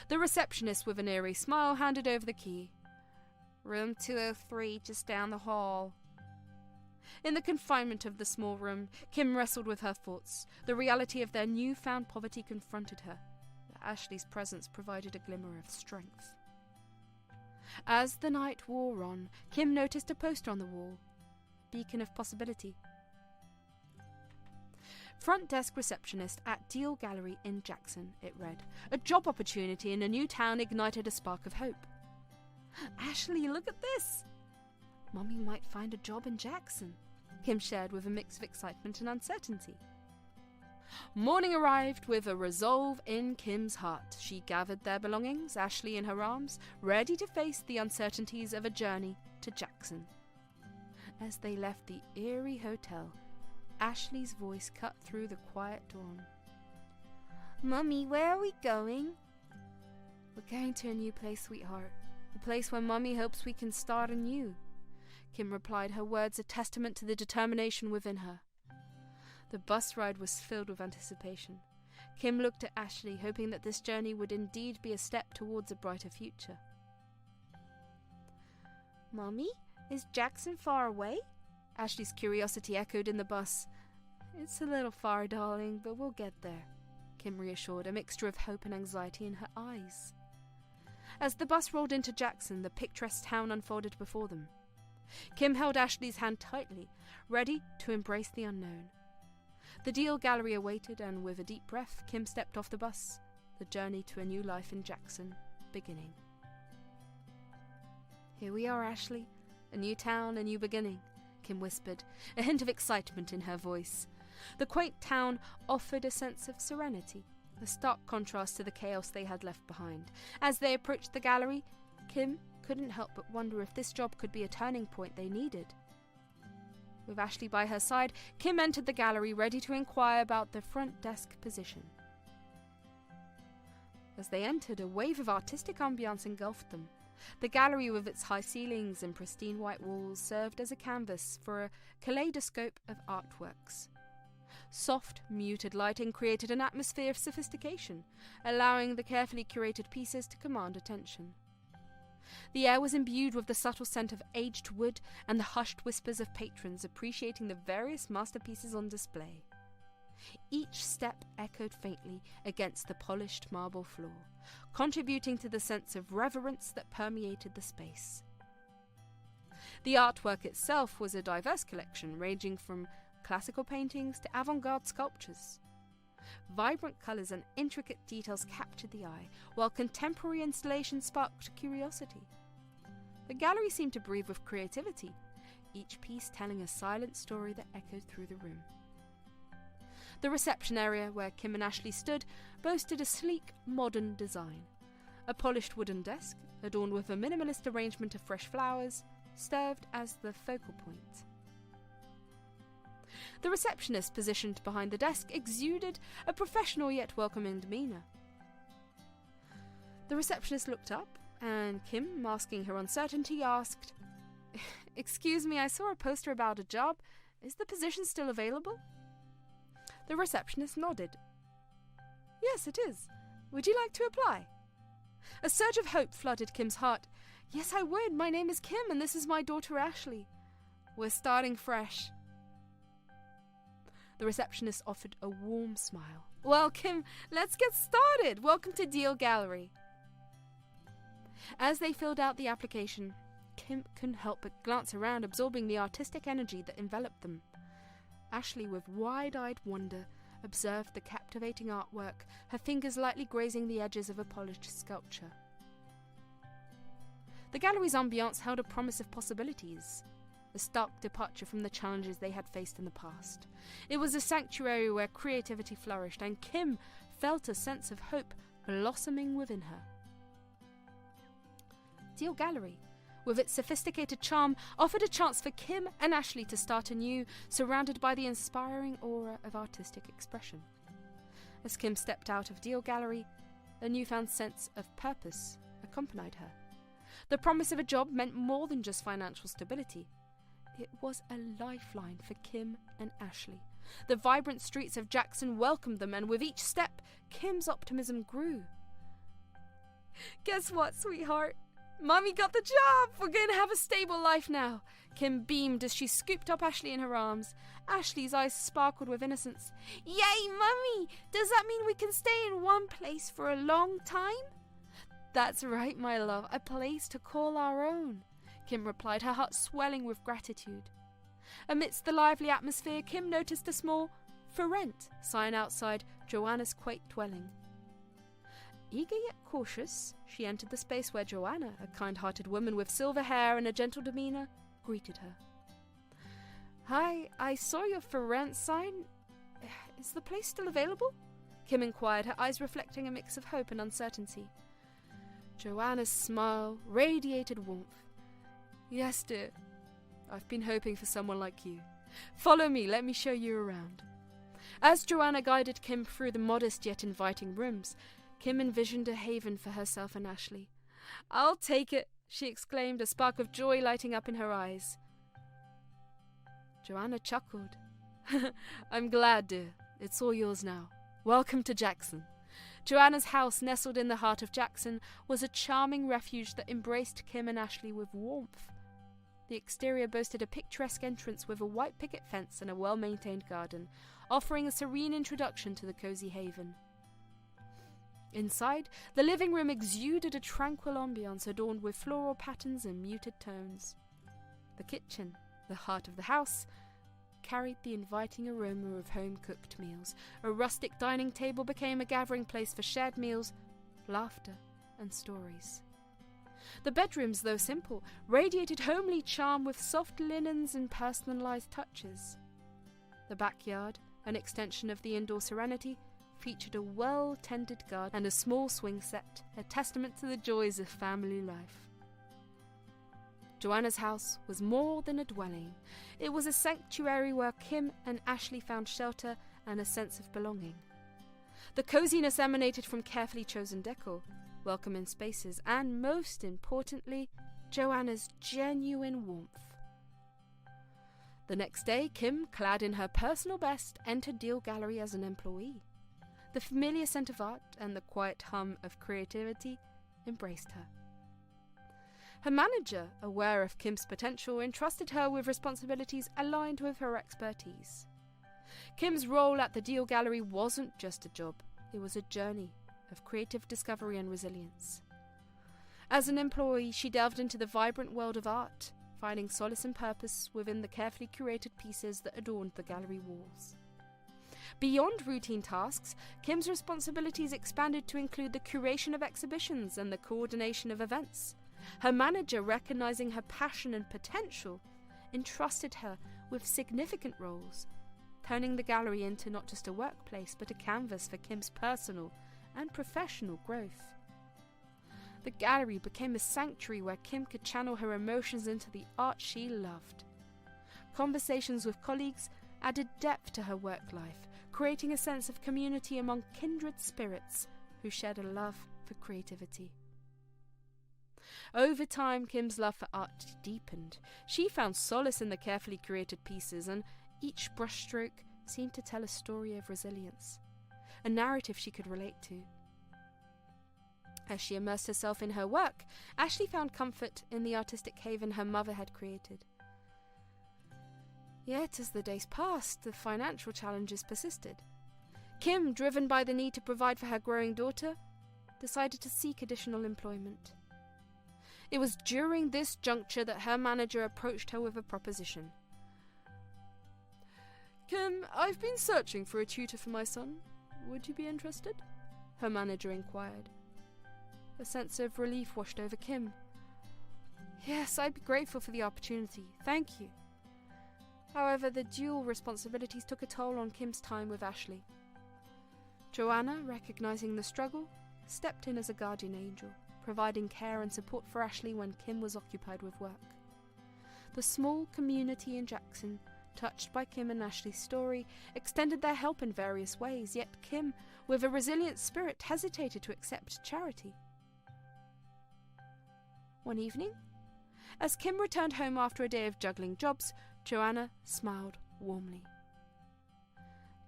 The receptionist, with an eerie smile, handed over the key. "Room 203, just down the hall." In the confinement of the small room, Kim wrestled with her thoughts. The reality of their newfound poverty confronted her, but Ashley's presence provided a glimmer of strength. As the night wore on, Kim noticed a poster on the wall, a beacon of possibility. "Front desk receptionist at Deal Gallery in Jackson," it read. A job opportunity in a new town ignited a spark of hope. "Ashley, look at this! Mommy might find a job in Jackson." Kim shared with a mix of excitement and uncertainty. Morning arrived with a resolve in Kim's heart. She gathered their belongings, Ashley in her arms, ready to face the uncertainties of a journey to Jackson. As they left the eerie hotel, Ashley's voice cut through the quiet dawn. Mummy, where are we going? We're going to a new place, sweetheart. A place where Mummy hopes we can start anew. Kim replied, her words a testament to the determination within her. The bus ride was filled with anticipation. Kim looked at Ashley, hoping that this journey would indeed be a step towards a brighter future. Mummy, is Jackson far away? Ashley's curiosity echoed in the bus. It's a little far, darling, but we'll get there, Kim reassured, a mixture of hope and anxiety in her eyes. As the bus rolled into Jackson, the picturesque town unfolded before them. Kim held Ashley's hand tightly, ready to embrace the unknown. The Deal Gallery awaited, and with a deep breath, Kim stepped off the bus, the journey to a new life in Jackson beginning. Here we are, Ashley. A new town, a new beginning, Kim whispered, a hint of excitement in her voice. The quaint town offered a sense of serenity, a stark contrast to the chaos they had left behind. As they approached the gallery, Kim couldn't help but wonder if this job could be a turning point they needed. With Ashley by her side, Kim entered the gallery, ready to inquire about the front desk position. As they entered, a wave of artistic ambience engulfed them. The gallery, with its high ceilings and pristine white walls, served as a canvas for a kaleidoscope of artworks. Soft, muted lighting created an atmosphere of sophistication, allowing the carefully curated pieces to command attention. The air was imbued with the subtle scent of aged wood and the hushed whispers of patrons appreciating the various masterpieces on display. Each step echoed faintly against the polished marble floor, contributing to the sense of reverence that permeated the space. The artwork itself was a diverse collection, ranging from classical paintings to avant-garde sculptures. Vibrant colours and intricate details captured the eye, while contemporary installations sparked curiosity. The gallery seemed to breathe with creativity, each piece telling a silent story that echoed through the room. The reception area, where Kim and Ashley stood, boasted a sleek, modern design. A polished wooden desk, adorned with a minimalist arrangement of fresh flowers, served as the focal point. The receptionist, positioned behind the desk, exuded a professional yet welcoming demeanour. The receptionist looked up, and Kim, masking her uncertainty, asked, "Excuse me, I saw a poster about a job. Is the position still available?" The receptionist nodded. "Yes, it is. Would you like to apply?" A surge of hope flooded Kim's heart. "Yes, I would. My name is Kim, and this is my daughter Ashley. We're starting fresh." The receptionist offered a warm smile. "Well, Kim, let's get started. Welcome to Deal Gallery." As they filled out the application, Kim couldn't help but glance around, absorbing the artistic energy that enveloped them. Ashley, with wide-eyed wonder, observed the captivating artwork, her fingers lightly grazing the edges of a polished sculpture. The gallery's ambience held a promise of possibilities, a stark departure from the challenges they had faced in the past. It was a sanctuary where creativity flourished, and Kim felt a sense of hope blossoming within her. Deal Gallery, with its sophisticated charm, offered a chance for Kim and Ashley to start anew, surrounded by the inspiring aura of artistic expression. As Kim stepped out of Deal Gallery, a newfound sense of purpose accompanied her. The promise of a job meant more than just financial stability. It was a lifeline for Kim and Ashley. The vibrant streets of Jackson welcomed them, and with each step, Kim's optimism grew. "Guess what, sweetheart? Mommy got the job! We're going to have a stable life now!" Kim beamed as she scooped up Ashley in her arms. Ashley's eyes sparkled with innocence. "Yay, Mummy! Does that mean we can stay in one place for a long time?" "That's right, my love. A place to call our own," Kim replied, her heart swelling with gratitude. Amidst the lively atmosphere, Kim noticed a small "For Rent" sign outside Joanna's quaint dwelling. Eager yet cautious, she entered the space where Joanna, a kind-hearted woman with silver hair and a gentle demeanour, greeted her. Hi, I saw your for rent sign. Is the place still available? Kim inquired, her eyes reflecting a mix of hope and uncertainty. Joanna's smile radiated warmth. Yes, dear. I've been hoping for someone like you. Follow me, let me show you around. As Joanna guided Kim through the modest yet inviting rooms, Kim envisioned a haven for herself and Ashley. I'll take it, she exclaimed, a spark of joy lighting up in her eyes. Joanna chuckled. I'm glad, dear. It's all yours now. Welcome to Jackson. Joanna's house, nestled in the heart of Jackson, was a charming refuge that embraced Kim and Ashley with warmth. The exterior boasted a picturesque entrance with a white picket fence and a well-maintained garden, offering a serene introduction to the cozy haven. Inside, the living room exuded a tranquil ambiance adorned with floral patterns and muted tones. The kitchen, the heart of the house, carried the inviting aroma of home-cooked meals. A rustic dining table became a gathering place for shared meals, laughter, and stories. The bedrooms, though simple, radiated homely charm with soft linens and personalized touches. The backyard, an extension of the indoor serenity, featured a well-tended garden and a small swing set, a testament to the joys of family life. Joanna's house was more than a dwelling. It was a sanctuary where Kim and Ashley found shelter and a sense of belonging. The coziness emanated from carefully chosen decor, welcoming spaces, and, most importantly, Joanna's genuine warmth. The next day, Kim, clad in her personal best, entered Deal Gallery as an employee. The familiar scent of art and the quiet hum of creativity embraced her. Her manager, aware of Kim's potential, entrusted her with responsibilities aligned with her expertise. Kim's role at the Deal Gallery wasn't just a job, it was a journey of creative discovery and resilience. As an employee, she delved into the vibrant world of art, finding solace and purpose within the carefully curated pieces that adorned the gallery walls. Beyond routine tasks, Kim's responsibilities expanded to include the curation of exhibitions and the coordination of events. Her manager, recognizing her passion and potential, entrusted her with significant roles, turning the gallery into not just a workplace but a canvas for Kim's personal and professional growth. The gallery became a sanctuary where Kim could channel her emotions into the art she loved. Conversations with colleagues added depth to her work life, creating a sense of community among kindred spirits who shared a love for creativity. Over time, Kim's love for art deepened. She found solace in the carefully curated pieces, and each brushstroke seemed to tell a story of resilience, a narrative she could relate to. As she immersed herself in her work, Ashley found comfort in the artistic haven her mother had created. Yet, as the days passed, the financial challenges persisted. Kim, driven by the need to provide for her growing daughter, decided to seek additional employment. It was during this juncture that her manager approached her with a proposition. Kim, I've been searching for a tutor for my son. Would you be interested? Her manager inquired. A sense of relief washed over Kim. Yes, I'd be grateful for the opportunity. Thank you. However, the dual responsibilities took a toll on Kim's time with Ashley. Joanna, recognizing the struggle, stepped in as a guardian angel, providing care and support for Ashley when Kim was occupied with work. The small community in Jackson, touched by Kim and Ashley's story, extended their help in various ways, yet Kim, with a resilient spirit, hesitated to accept charity. One evening, as Kim returned home after a day of juggling jobs, Joanna smiled warmly.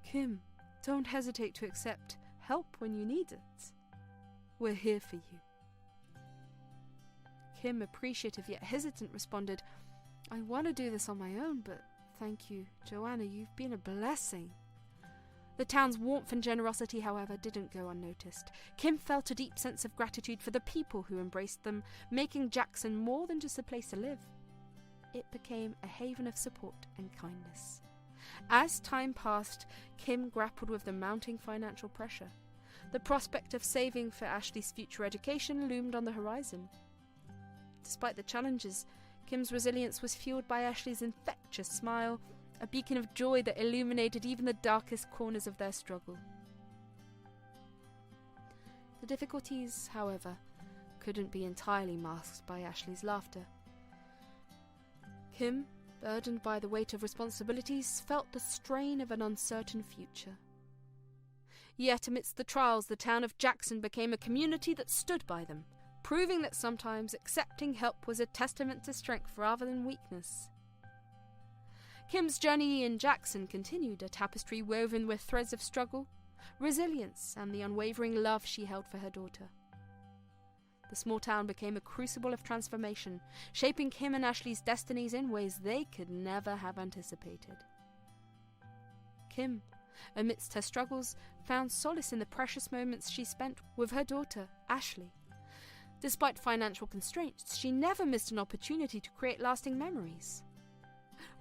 Kim, don't hesitate to accept help when you need it. We're here for you. Kim, appreciative yet hesitant, responded, I want to do this on my own, but thank you, Joanna, you've been a blessing. The town's warmth and generosity, however, didn't go unnoticed. Kim felt a deep sense of gratitude for the people who embraced them, making Jackson more than just a place to live. It became a haven of support and kindness. As time passed, Kim grappled with the mounting financial pressure. The prospect of saving for Ashley's future education loomed on the horizon. Despite the challenges, Kim's resilience was fueled by Ashley's infectious smile a beacon of joy that illuminated even the darkest corners of their struggle. The difficulties, however, couldn't be entirely masked by Ashley's laughter. Kim, burdened by the weight of responsibilities, felt the strain of an uncertain future. Yet amidst the trials, the town of Jackson became a community that stood by them, proving that sometimes accepting help was a testament to strength rather than weakness. Kim's journey in Jackson continued, a tapestry woven with threads of struggle, resilience, and the unwavering love she held for her daughter. The small town became a crucible of transformation, shaping Kim and Ashley's destinies in ways they could never have anticipated. Kim, amidst her struggles, found solace in the precious moments she spent with her daughter, Ashley. Despite financial constraints, she never missed an opportunity to create lasting memories.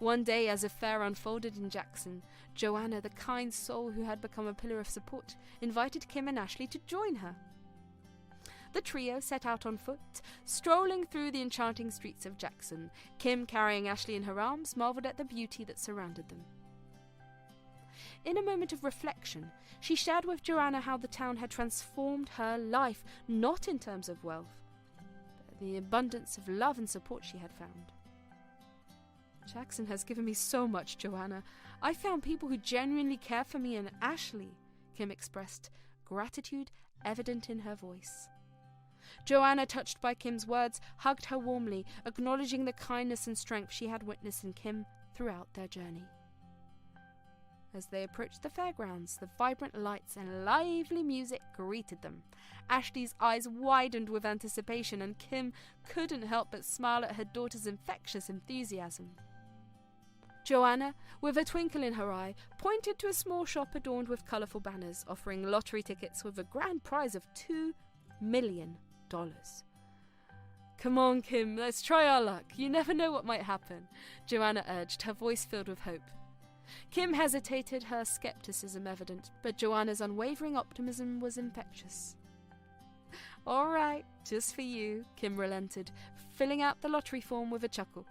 One day, as a fair unfolded in Jackson, Joanna, the kind soul who had become a pillar of support, invited Kim and Ashley to join her. The trio set out on foot, strolling through the enchanting streets of Jackson. Kim, carrying Ashley in her arms, marvelled at the beauty that surrounded them. In a moment of reflection, she shared with Joanna how the town had transformed her life, not in terms of wealth, but the abundance of love and support she had found. Jackson has given me so much, Joanna. I found people who genuinely care for me and Ashley, Kim expressed, gratitude evident in her voice. Joanna, touched by Kim's words, hugged her warmly, acknowledging the kindness and strength she had witnessed in Kim throughout their journey. As they approached the fairgrounds, the vibrant lights and lively music greeted them. Ashley's eyes widened with anticipation, and Kim couldn't help but smile at her daughter's infectious enthusiasm. Joanna, with a twinkle in her eye, pointed to a small shop adorned with colourful banners, offering lottery tickets with a grand prize of $2 million. Come on, Kim, let's try our luck. You never know what might happen, Joanna urged, her voice filled with hope. Kim hesitated, her scepticism evident, but Joanna's unwavering optimism was infectious. All right, just for you, Kim relented, filling out the lottery form with a chuckle.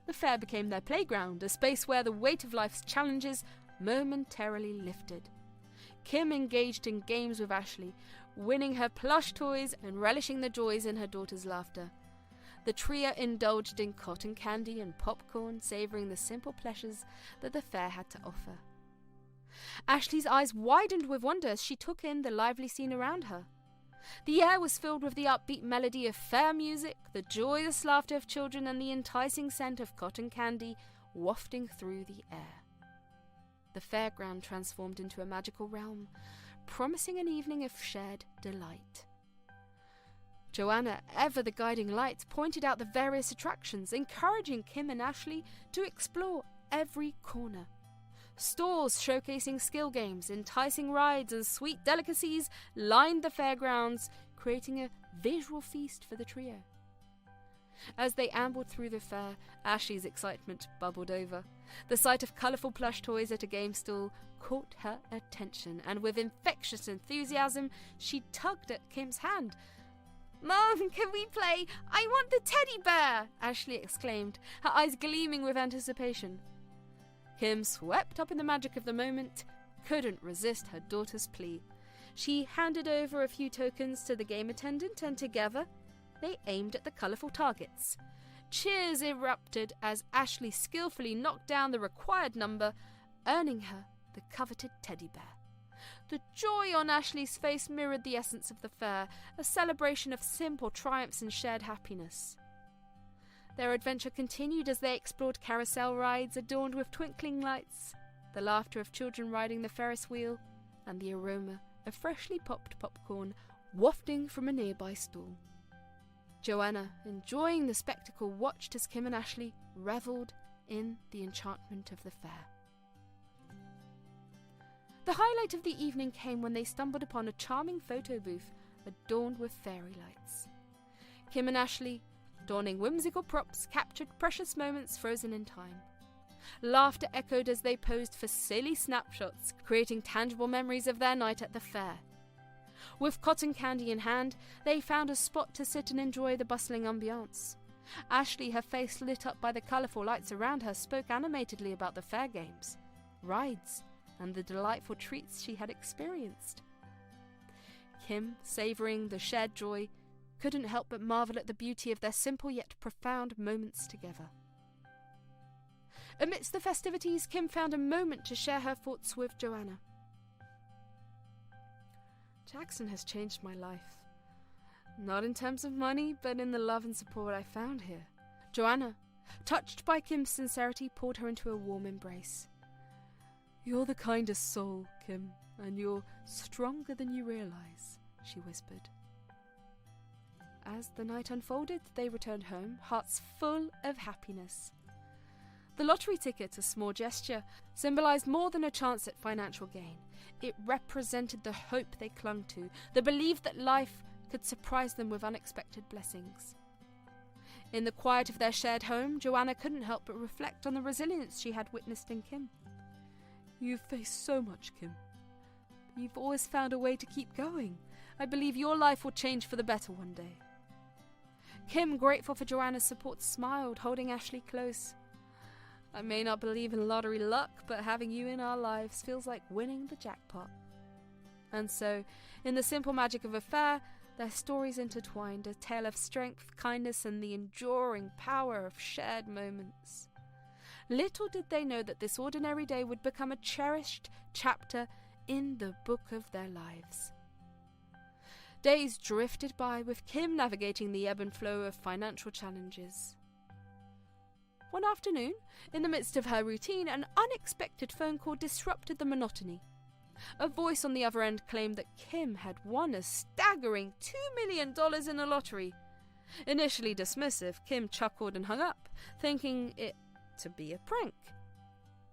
The fair became their playground, a space where the weight of life's challenges momentarily lifted. Kim engaged in games with Ashley, winning her plush toys and relishing the joys in her daughter's laughter. The trio indulged in cotton candy and popcorn, savouring the simple pleasures that the fair had to offer. Ashley's eyes widened with wonder as she took in the lively scene around her. The air was filled with the upbeat melody of fair music, the joyous laughter of children, and the enticing scent of cotton candy wafting through the air. The fairground transformed into a magical realm, promising an evening of shared delight. Joanna, ever the guiding light, pointed out the various attractions, encouraging Kim and Ashley to explore every corner. Stalls showcasing skill games, enticing rides, and sweet delicacies lined the fairgrounds, creating a visual feast for the trio. As they ambled through the fair, Ashley's excitement bubbled over. The sight of colourful plush toys at a game stall caught her attention, and with infectious enthusiasm, she tugged at Kim's hand. "Mom, can we play? I want the teddy bear!" Ashley exclaimed, her eyes gleaming with anticipation. Kim, swept up in the magic of the moment, couldn't resist her daughter's plea. She handed over a few tokens to the game attendant, and together they aimed at the colourful targets. Cheers erupted as Ashley skillfully knocked down the required number, earning her the coveted teddy bear. The joy on Ashley's face mirrored the essence of the fair, a celebration of simple triumphs and shared happiness. Their adventure continued as they explored carousel rides adorned with twinkling lights, the laughter of children riding the Ferris wheel, and the aroma of freshly popped popcorn wafting from a nearby stall. Joanna, enjoying the spectacle, watched as Kim and Ashley revelled in the enchantment of the fair. The highlight of the evening came when they stumbled upon a charming photo booth adorned with fairy lights. Kim and Ashley, donning whimsical props, captured precious moments frozen in time. Laughter echoed as they posed for silly snapshots, creating tangible memories of their night at the fair. With cotton candy in hand, they found a spot to sit and enjoy the bustling ambiance. Ashley, her face lit up by the colourful lights around her, spoke animatedly about the fair games, rides, and the delightful treats she had experienced. Kim, savouring the shared joy, couldn't help but marvel at the beauty of their simple yet profound moments together. Amidst the festivities, Kim found a moment to share her thoughts with Joanna. Jackson has changed my life. Not in terms of money, but in the love and support I found here. Joanna, touched by Kim's sincerity, pulled her into a warm embrace. You're the kindest soul, Kim, and you're stronger than you realise, she whispered. As the night unfolded, they returned home, hearts full of happiness. The lottery ticket, a small gesture, symbolised more than a chance at financial gain. It represented the hope they clung to, the belief that life could surprise them with unexpected blessings. In the quiet of their shared home, Joanna couldn't help but reflect on the resilience she had witnessed in Kim. You've faced so much, Kim. You've always found a way to keep going. I believe your life will change for the better one day. Kim, grateful for Joanna's support, smiled, holding Ashley close. I may not believe in lottery luck, but having you in our lives feels like winning the jackpot. And so, in the simple magic of a fair, their stories intertwined, a tale of strength, kindness, and the enduring power of shared moments. Little did they know that this ordinary day would become a cherished chapter in the book of their lives. Days drifted by, with Kim navigating the ebb and flow of financial challenges. One afternoon, in the midst of her routine, an unexpected phone call disrupted the monotony. A voice on the other end claimed that Kim had won a staggering $2 million in the lottery. Initially dismissive, Kim chuckled and hung up, thinking it to be a prank.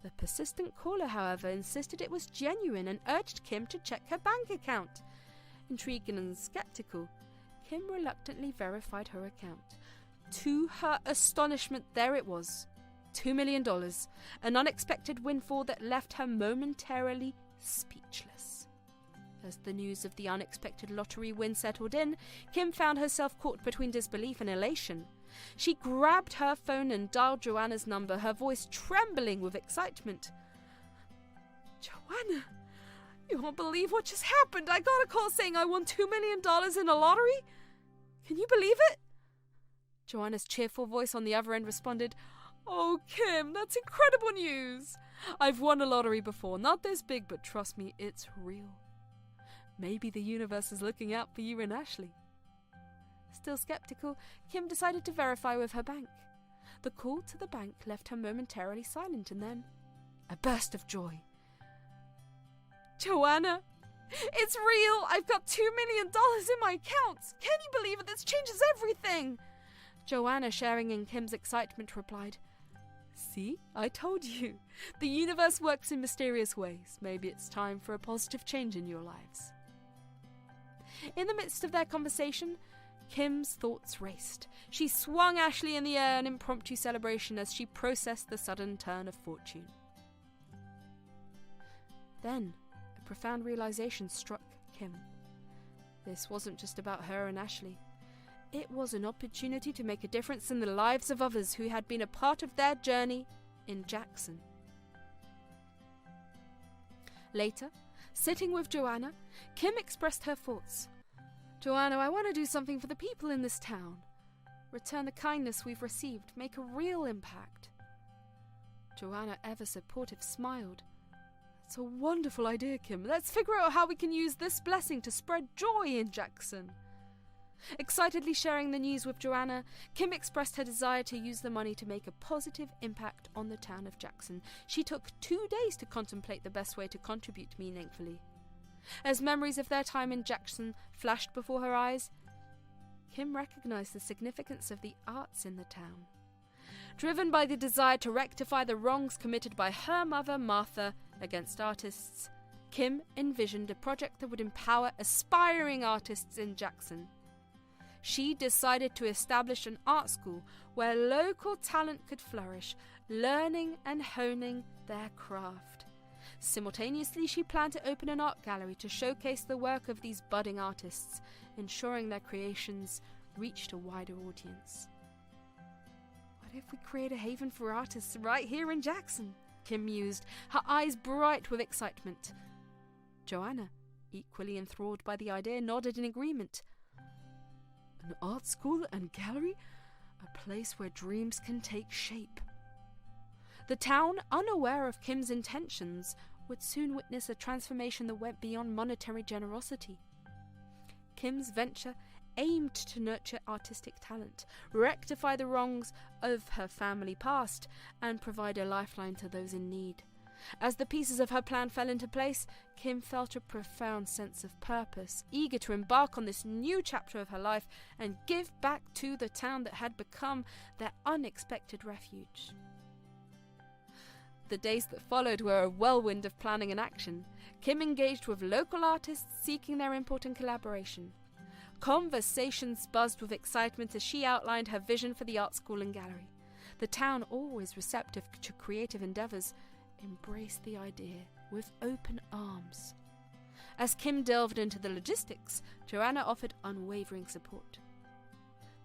The persistent caller, however, insisted it was genuine and urged Kim to check her bank account. Intrigued and skeptical, Kim reluctantly verified her account. To her astonishment, there it was, $2 million, an unexpected windfall that left her momentarily speechless. As the news of the unexpected lottery win settled in, Kim found herself caught between disbelief and elation. She grabbed her phone and dialed Joanna's number, her voice trembling with excitement. Joanna, you won't believe what just happened. I got a call saying I won $2 million in a lottery. Can you believe it? Joanna's cheerful voice on the other end responded, Oh, Kim, that's incredible news. I've won a lottery before, not this big, but trust me, it's real. Maybe the universe is looking out for you and Ashley. Still skeptical, Kim decided to verify with her bank. The call to the bank left her momentarily silent, and then a burst of joy. Joanna, it's real! I've got $2 million in my account! Can you believe it? This changes everything! Joanna, sharing in Kim's excitement, replied, See, I told you. The universe works in mysterious ways. Maybe it's time for a positive change in your lives. In the midst of their conversation, Kim's thoughts raced. She swung Ashley in the air, an impromptu celebration, as she processed the sudden turn of fortune. Then, a profound realization struck Kim. This wasn't just about her and Ashley. It was an opportunity to make a difference in the lives of others who had been a part of their journey in Jackson. Later, sitting with Joanna, Kim expressed her thoughts. Joanna, I want to do something for the people in this town. Return the kindness we've received, make a real impact. Joanna, ever supportive, smiled. It's a wonderful idea, Kim. Let's figure out how we can use this blessing to spread joy in Jackson. Excitedly sharing the news with Joanna, Kim expressed her desire to use the money to make a positive impact on the town of Jackson. She took 2 days to contemplate the best way to contribute meaningfully. As memories of their time in Jackson flashed before her eyes, Kim recognized the significance of the arts in the town. Driven by the desire to rectify the wrongs committed by her mother, Martha, against artists, Kim envisioned a project that would empower aspiring artists in Jackson. She decided to establish an art school where local talent could flourish, learning and honing their craft. Simultaneously, she planned to open an art gallery to showcase the work of these budding artists, ensuring their creations reached a wider audience. What if we create a haven for artists right here in Jackson? Kim mused, her eyes bright with excitement. Joanna, equally enthralled by the idea, nodded in agreement. An art school and gallery? A place where dreams can take shape. The town, unaware of Kim's intentions, would soon witness a transformation that went beyond monetary generosity. Kim's venture aimed to nurture artistic talent, rectify the wrongs of her family past, and provide a lifeline to those in need. As the pieces of her plan fell into place, Kim felt a profound sense of purpose, eager to embark on this new chapter of her life and give back to the town that had become their unexpected refuge. The days that followed were a whirlwind of planning and action. Kim engaged with local artists seeking their input and collaboration. Conversations buzzed with excitement as she outlined her vision for the art school and gallery. The town, always receptive to creative endeavours, embraced the idea with open arms. As Kim delved into the logistics, Joanna offered unwavering support.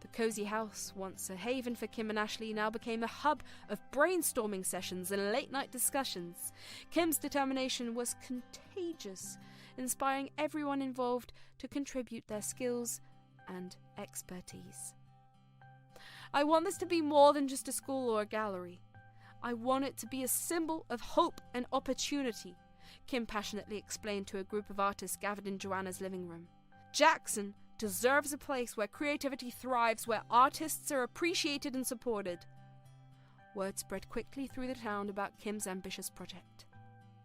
The cosy house, once a haven for Kim and Ashley, now became a hub of brainstorming sessions and late-night discussions. Kim's determination was contagious, inspiring everyone involved to contribute their skills and expertise. I want this to be more than just a school or a gallery. I want it to be a symbol of hope and opportunity, Kim passionately explained to a group of artists gathered in Joanna's living room. Jackson deserves a place where creativity thrives, where artists are appreciated and supported. Word spread quickly through the town about Kim's ambitious project.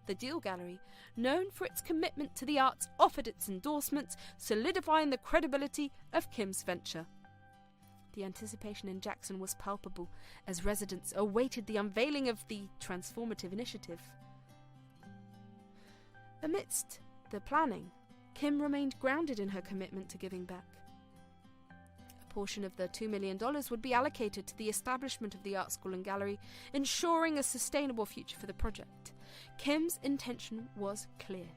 The Deal Gallery, known for its commitment to the arts, offered its endorsements, solidifying the credibility of Kim's venture. The anticipation in Jackson was palpable as residents awaited the unveiling of the transformative initiative. Amidst the planning, Kim remained grounded in her commitment to giving back. A portion of the $2 million would be allocated to the establishment of the art school and gallery, ensuring a sustainable future for the project. Kim's intention was clear: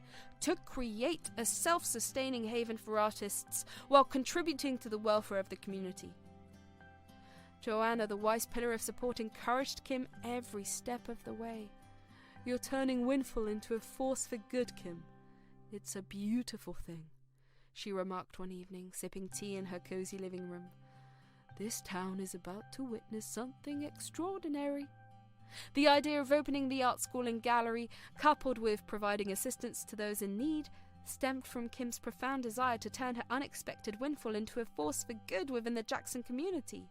to create a self-sustaining haven for artists while contributing to the welfare of the community. Joanna, the wise pillar of support, encouraged Kim every step of the way. "You're turning Windfall into a force for good, Kim. It's a beautiful thing," she remarked one evening, sipping tea in her cozy living room. "This town is about to witness something extraordinary." The idea of opening the art school and gallery, coupled with providing assistance to those in need, stemmed from Kim's profound desire to turn her unexpected windfall into a force for good within the Jackson community.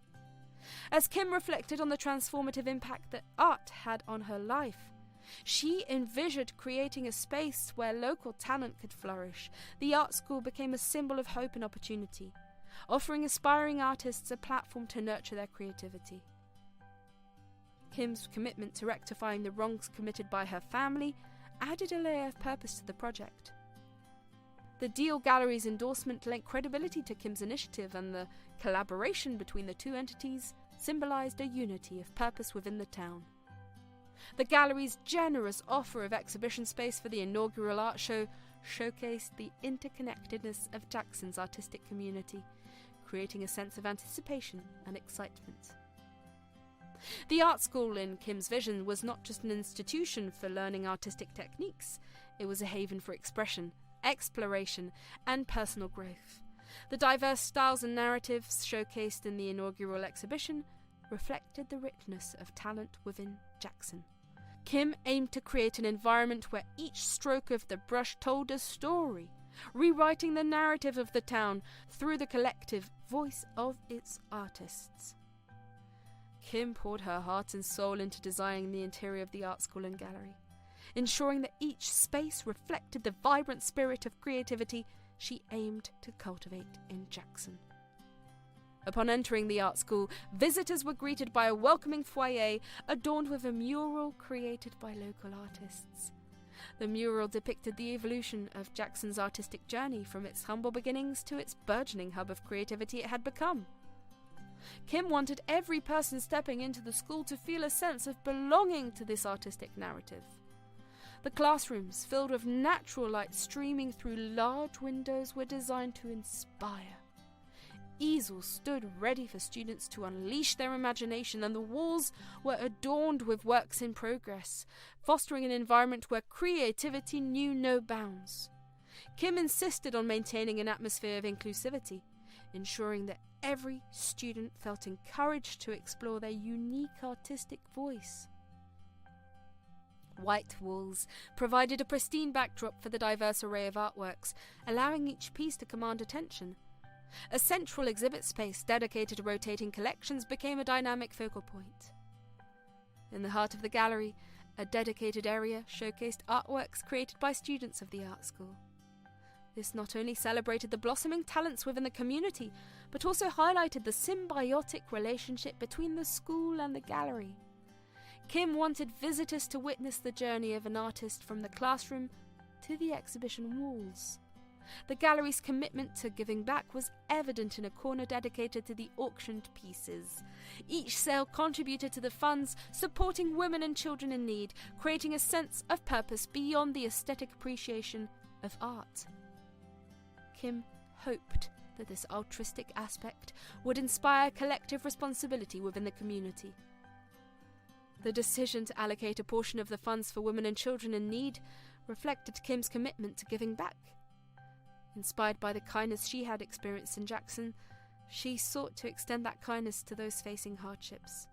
As Kim reflected on the transformative impact that art had on her life, she envisioned creating a space where local talent could flourish. The art school became a symbol of hope and opportunity, offering aspiring artists a platform to nurture their creativity. Kim's commitment to rectifying the wrongs committed by her family added a layer of purpose to the project. The Deal Gallery's endorsement lent credibility to Kim's initiative, and the collaboration between the two entities symbolized a unity of purpose within the town. The gallery's generous offer of exhibition space for the inaugural art show showcased the interconnectedness of Jackson's artistic community, creating a sense of anticipation and excitement. The art school, in Kim's vision, was not just an institution for learning artistic techniques. It was a haven for expression, exploration, and personal growth. The diverse styles and narratives showcased in the inaugural exhibition reflected the richness of talent within Jackson. Kim aimed to create an environment where each stroke of the brush told a story, rewriting the narrative of the town through the collective voice of its artists. Kim poured her heart and soul into designing the interior of the art school and gallery, ensuring that each space reflected the vibrant spirit of creativity she aimed to cultivate in Jackson. Upon entering the art school, visitors were greeted by a welcoming foyer adorned with a mural created by local artists. The mural depicted the evolution of Jackson's artistic journey, from its humble beginnings to its burgeoning hub of creativity it had become. Kim wanted every person stepping into the school to feel a sense of belonging to this artistic narrative. The classrooms, filled with natural light streaming through large windows, were designed to inspire. easels stood ready for students to unleash their imagination, and the walls were adorned with works in progress, fostering an environment where creativity knew no bounds. Kim insisted on maintaining an atmosphere of inclusivity, ensuring that every student felt encouraged to explore their unique artistic voice. White walls provided a pristine backdrop for the diverse array of artworks, allowing each piece to command attention. A central exhibit space dedicated to rotating collections became a dynamic focal point. In the heart of the gallery, a dedicated area showcased artworks created by students of the art school. This not only celebrated the blossoming talents within the community, but also highlighted the symbiotic relationship between the school and the gallery. Kim wanted visitors to witness the journey of an artist from the classroom to the exhibition walls. The gallery's commitment to giving back was evident in a corner dedicated to the auctioned pieces. Each sale contributed to the funds supporting women and children in need, creating a sense of purpose beyond the aesthetic appreciation of art. Kim hoped that this altruistic aspect would inspire collective responsibility within the community. The decision to allocate a portion of the funds for women and children in need reflected Kim's commitment to giving back. Inspired by the kindness she had experienced in Jackson, she sought to extend that kindness to those facing hardships.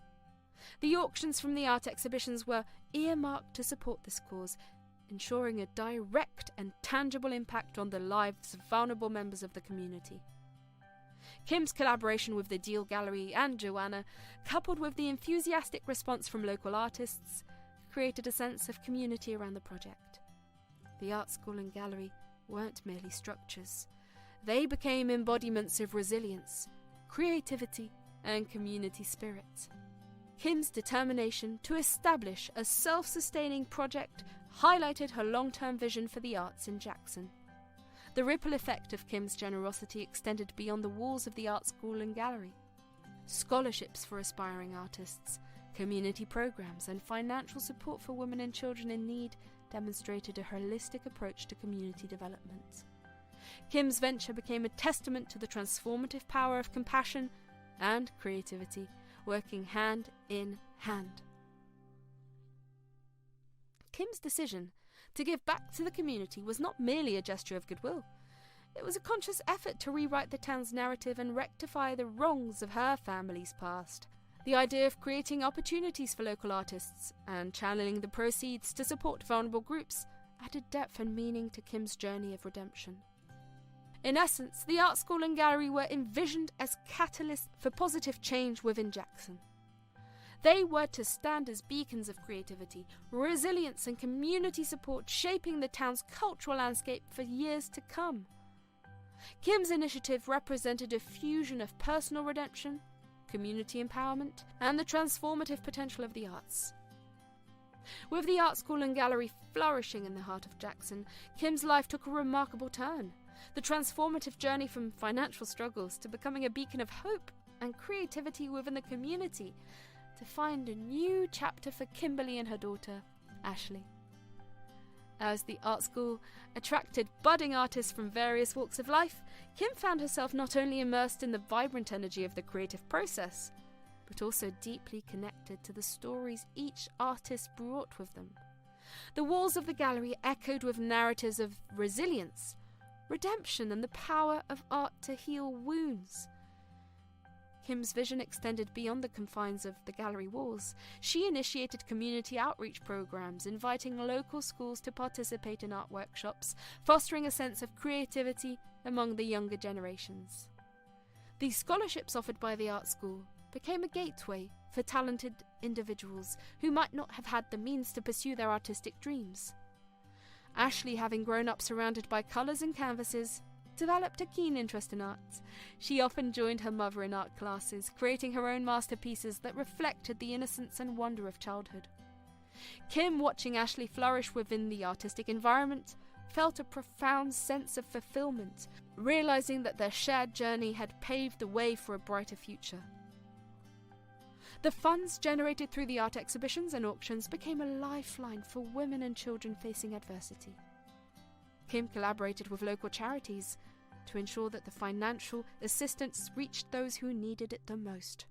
The auctions from the art exhibitions were earmarked to support this cause, ensuring a direct and tangible impact on the lives of vulnerable members of the community. Kim's collaboration with the Deal Gallery and Joanna, coupled with the enthusiastic response from local artists, created a sense of community around the project. The art school and gallery weren't merely structures. They became embodiments of resilience, creativity, and community spirit. Kim's determination to establish a self-sustaining project highlighted her long-term vision for the arts in Jackson. The ripple effect of Kim's generosity extended beyond the walls of the art school and gallery. Scholarships for aspiring artists, community programs, and financial support for women and children in need demonstrated a holistic approach to community development. Kim's venture became a testament to the transformative power of compassion and creativity, working hand in hand. Kim's decision to give back to the community was not merely a gesture of goodwill. It was a conscious effort to rewrite the town's narrative and rectify the wrongs of her family's past. The idea of creating opportunities for local artists and channeling the proceeds to support vulnerable groups added depth and meaning to Kim's journey of redemption. In essence, the art school and gallery were envisioned as catalysts for positive change within Jackson. They were to stand as beacons of creativity, resilience, and community support, shaping the town's cultural landscape for years to come. Kim's initiative represented a fusion of personal redemption, community empowerment, and the transformative potential of the arts. With the art school and gallery flourishing in the heart of Jackson, Kim's life took a remarkable turn. The transformative journey from financial struggles to becoming a beacon of hope and creativity within the community defined a new chapter for Kimberly and her daughter, Ashley. As the art school attracted budding artists from various walks of life, Kim found herself not only immersed in the vibrant energy of the creative process, but also deeply connected to the stories each artist brought with them. The walls of the gallery echoed with narratives of resilience, redemption, and the power of art to heal wounds. Kim's vision extended beyond the confines of the gallery walls. She initiated community outreach programs, inviting local schools to participate in art workshops, fostering a sense of creativity among the younger generations. These scholarships offered by the art school became a gateway for talented individuals who might not have had the means to pursue their artistic dreams. Ashley, having grown up surrounded by colours and canvases, developed a keen interest in art. She often joined her mother in art classes, creating her own masterpieces that reflected the innocence and wonder of childhood. Kim, watching Ashley flourish within the artistic environment, felt a profound sense of fulfillment, realizing that their shared journey had paved the way for a brighter future. The funds generated through the art exhibitions and auctions became a lifeline for women and children facing adversity. Kim collaborated with local charities, to ensure that the financial assistance reached those who needed it the most.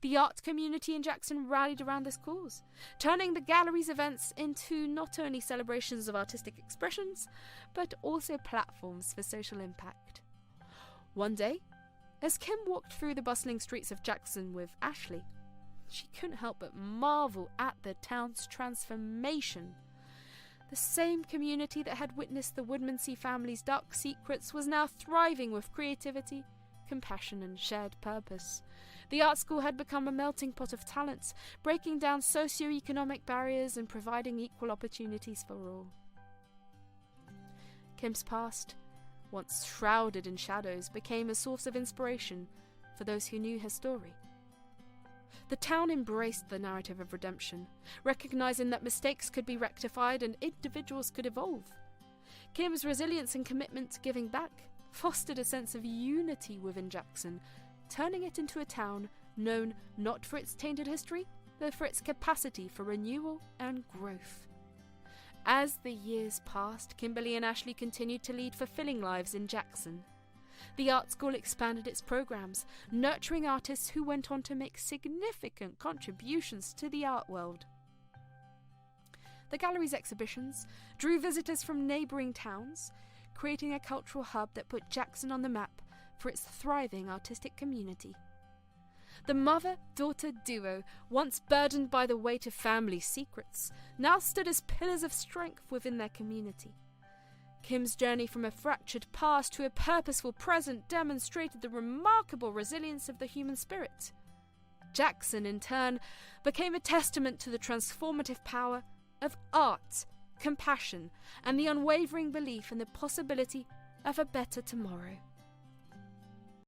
The art community in Jackson rallied around this cause, turning the gallery's events into not only celebrations of artistic expressions, but also platforms for social impact. One day, as Kim walked through the bustling streets of Jackson with Ashley, she couldn't help but marvel at the town's transformation. The same community that had witnessed the Woodmansey family's dark secrets was now thriving with creativity, compassion, and shared purpose. The art school had become a melting pot of talents, breaking down socio-economic barriers and providing equal opportunities for all. Kim's past, once shrouded in shadows, became a source of inspiration for those who knew her story. The town embraced the narrative of redemption, recognizing that mistakes could be rectified and individuals could evolve. Kim's resilience and commitment to giving back fostered a sense of unity within Jackson, turning it into a town known not for its tainted history, but for its capacity for renewal and growth. As the years passed, Kimberly and Ashley continued to lead fulfilling lives in Jackson. The art school expanded its programs, nurturing artists who went on to make significant contributions to the art world. The gallery's exhibitions drew visitors from neighbouring towns, creating a cultural hub that put Jackson on the map for its thriving artistic community. The mother-daughter duo, once burdened by the weight of family secrets, now stood as pillars of strength within their community. Kim's journey from a fractured past to a purposeful present demonstrated the remarkable resilience of the human spirit. Jackson, in turn, became a testament to the transformative power of art, compassion, and the unwavering belief in the possibility of a better tomorrow.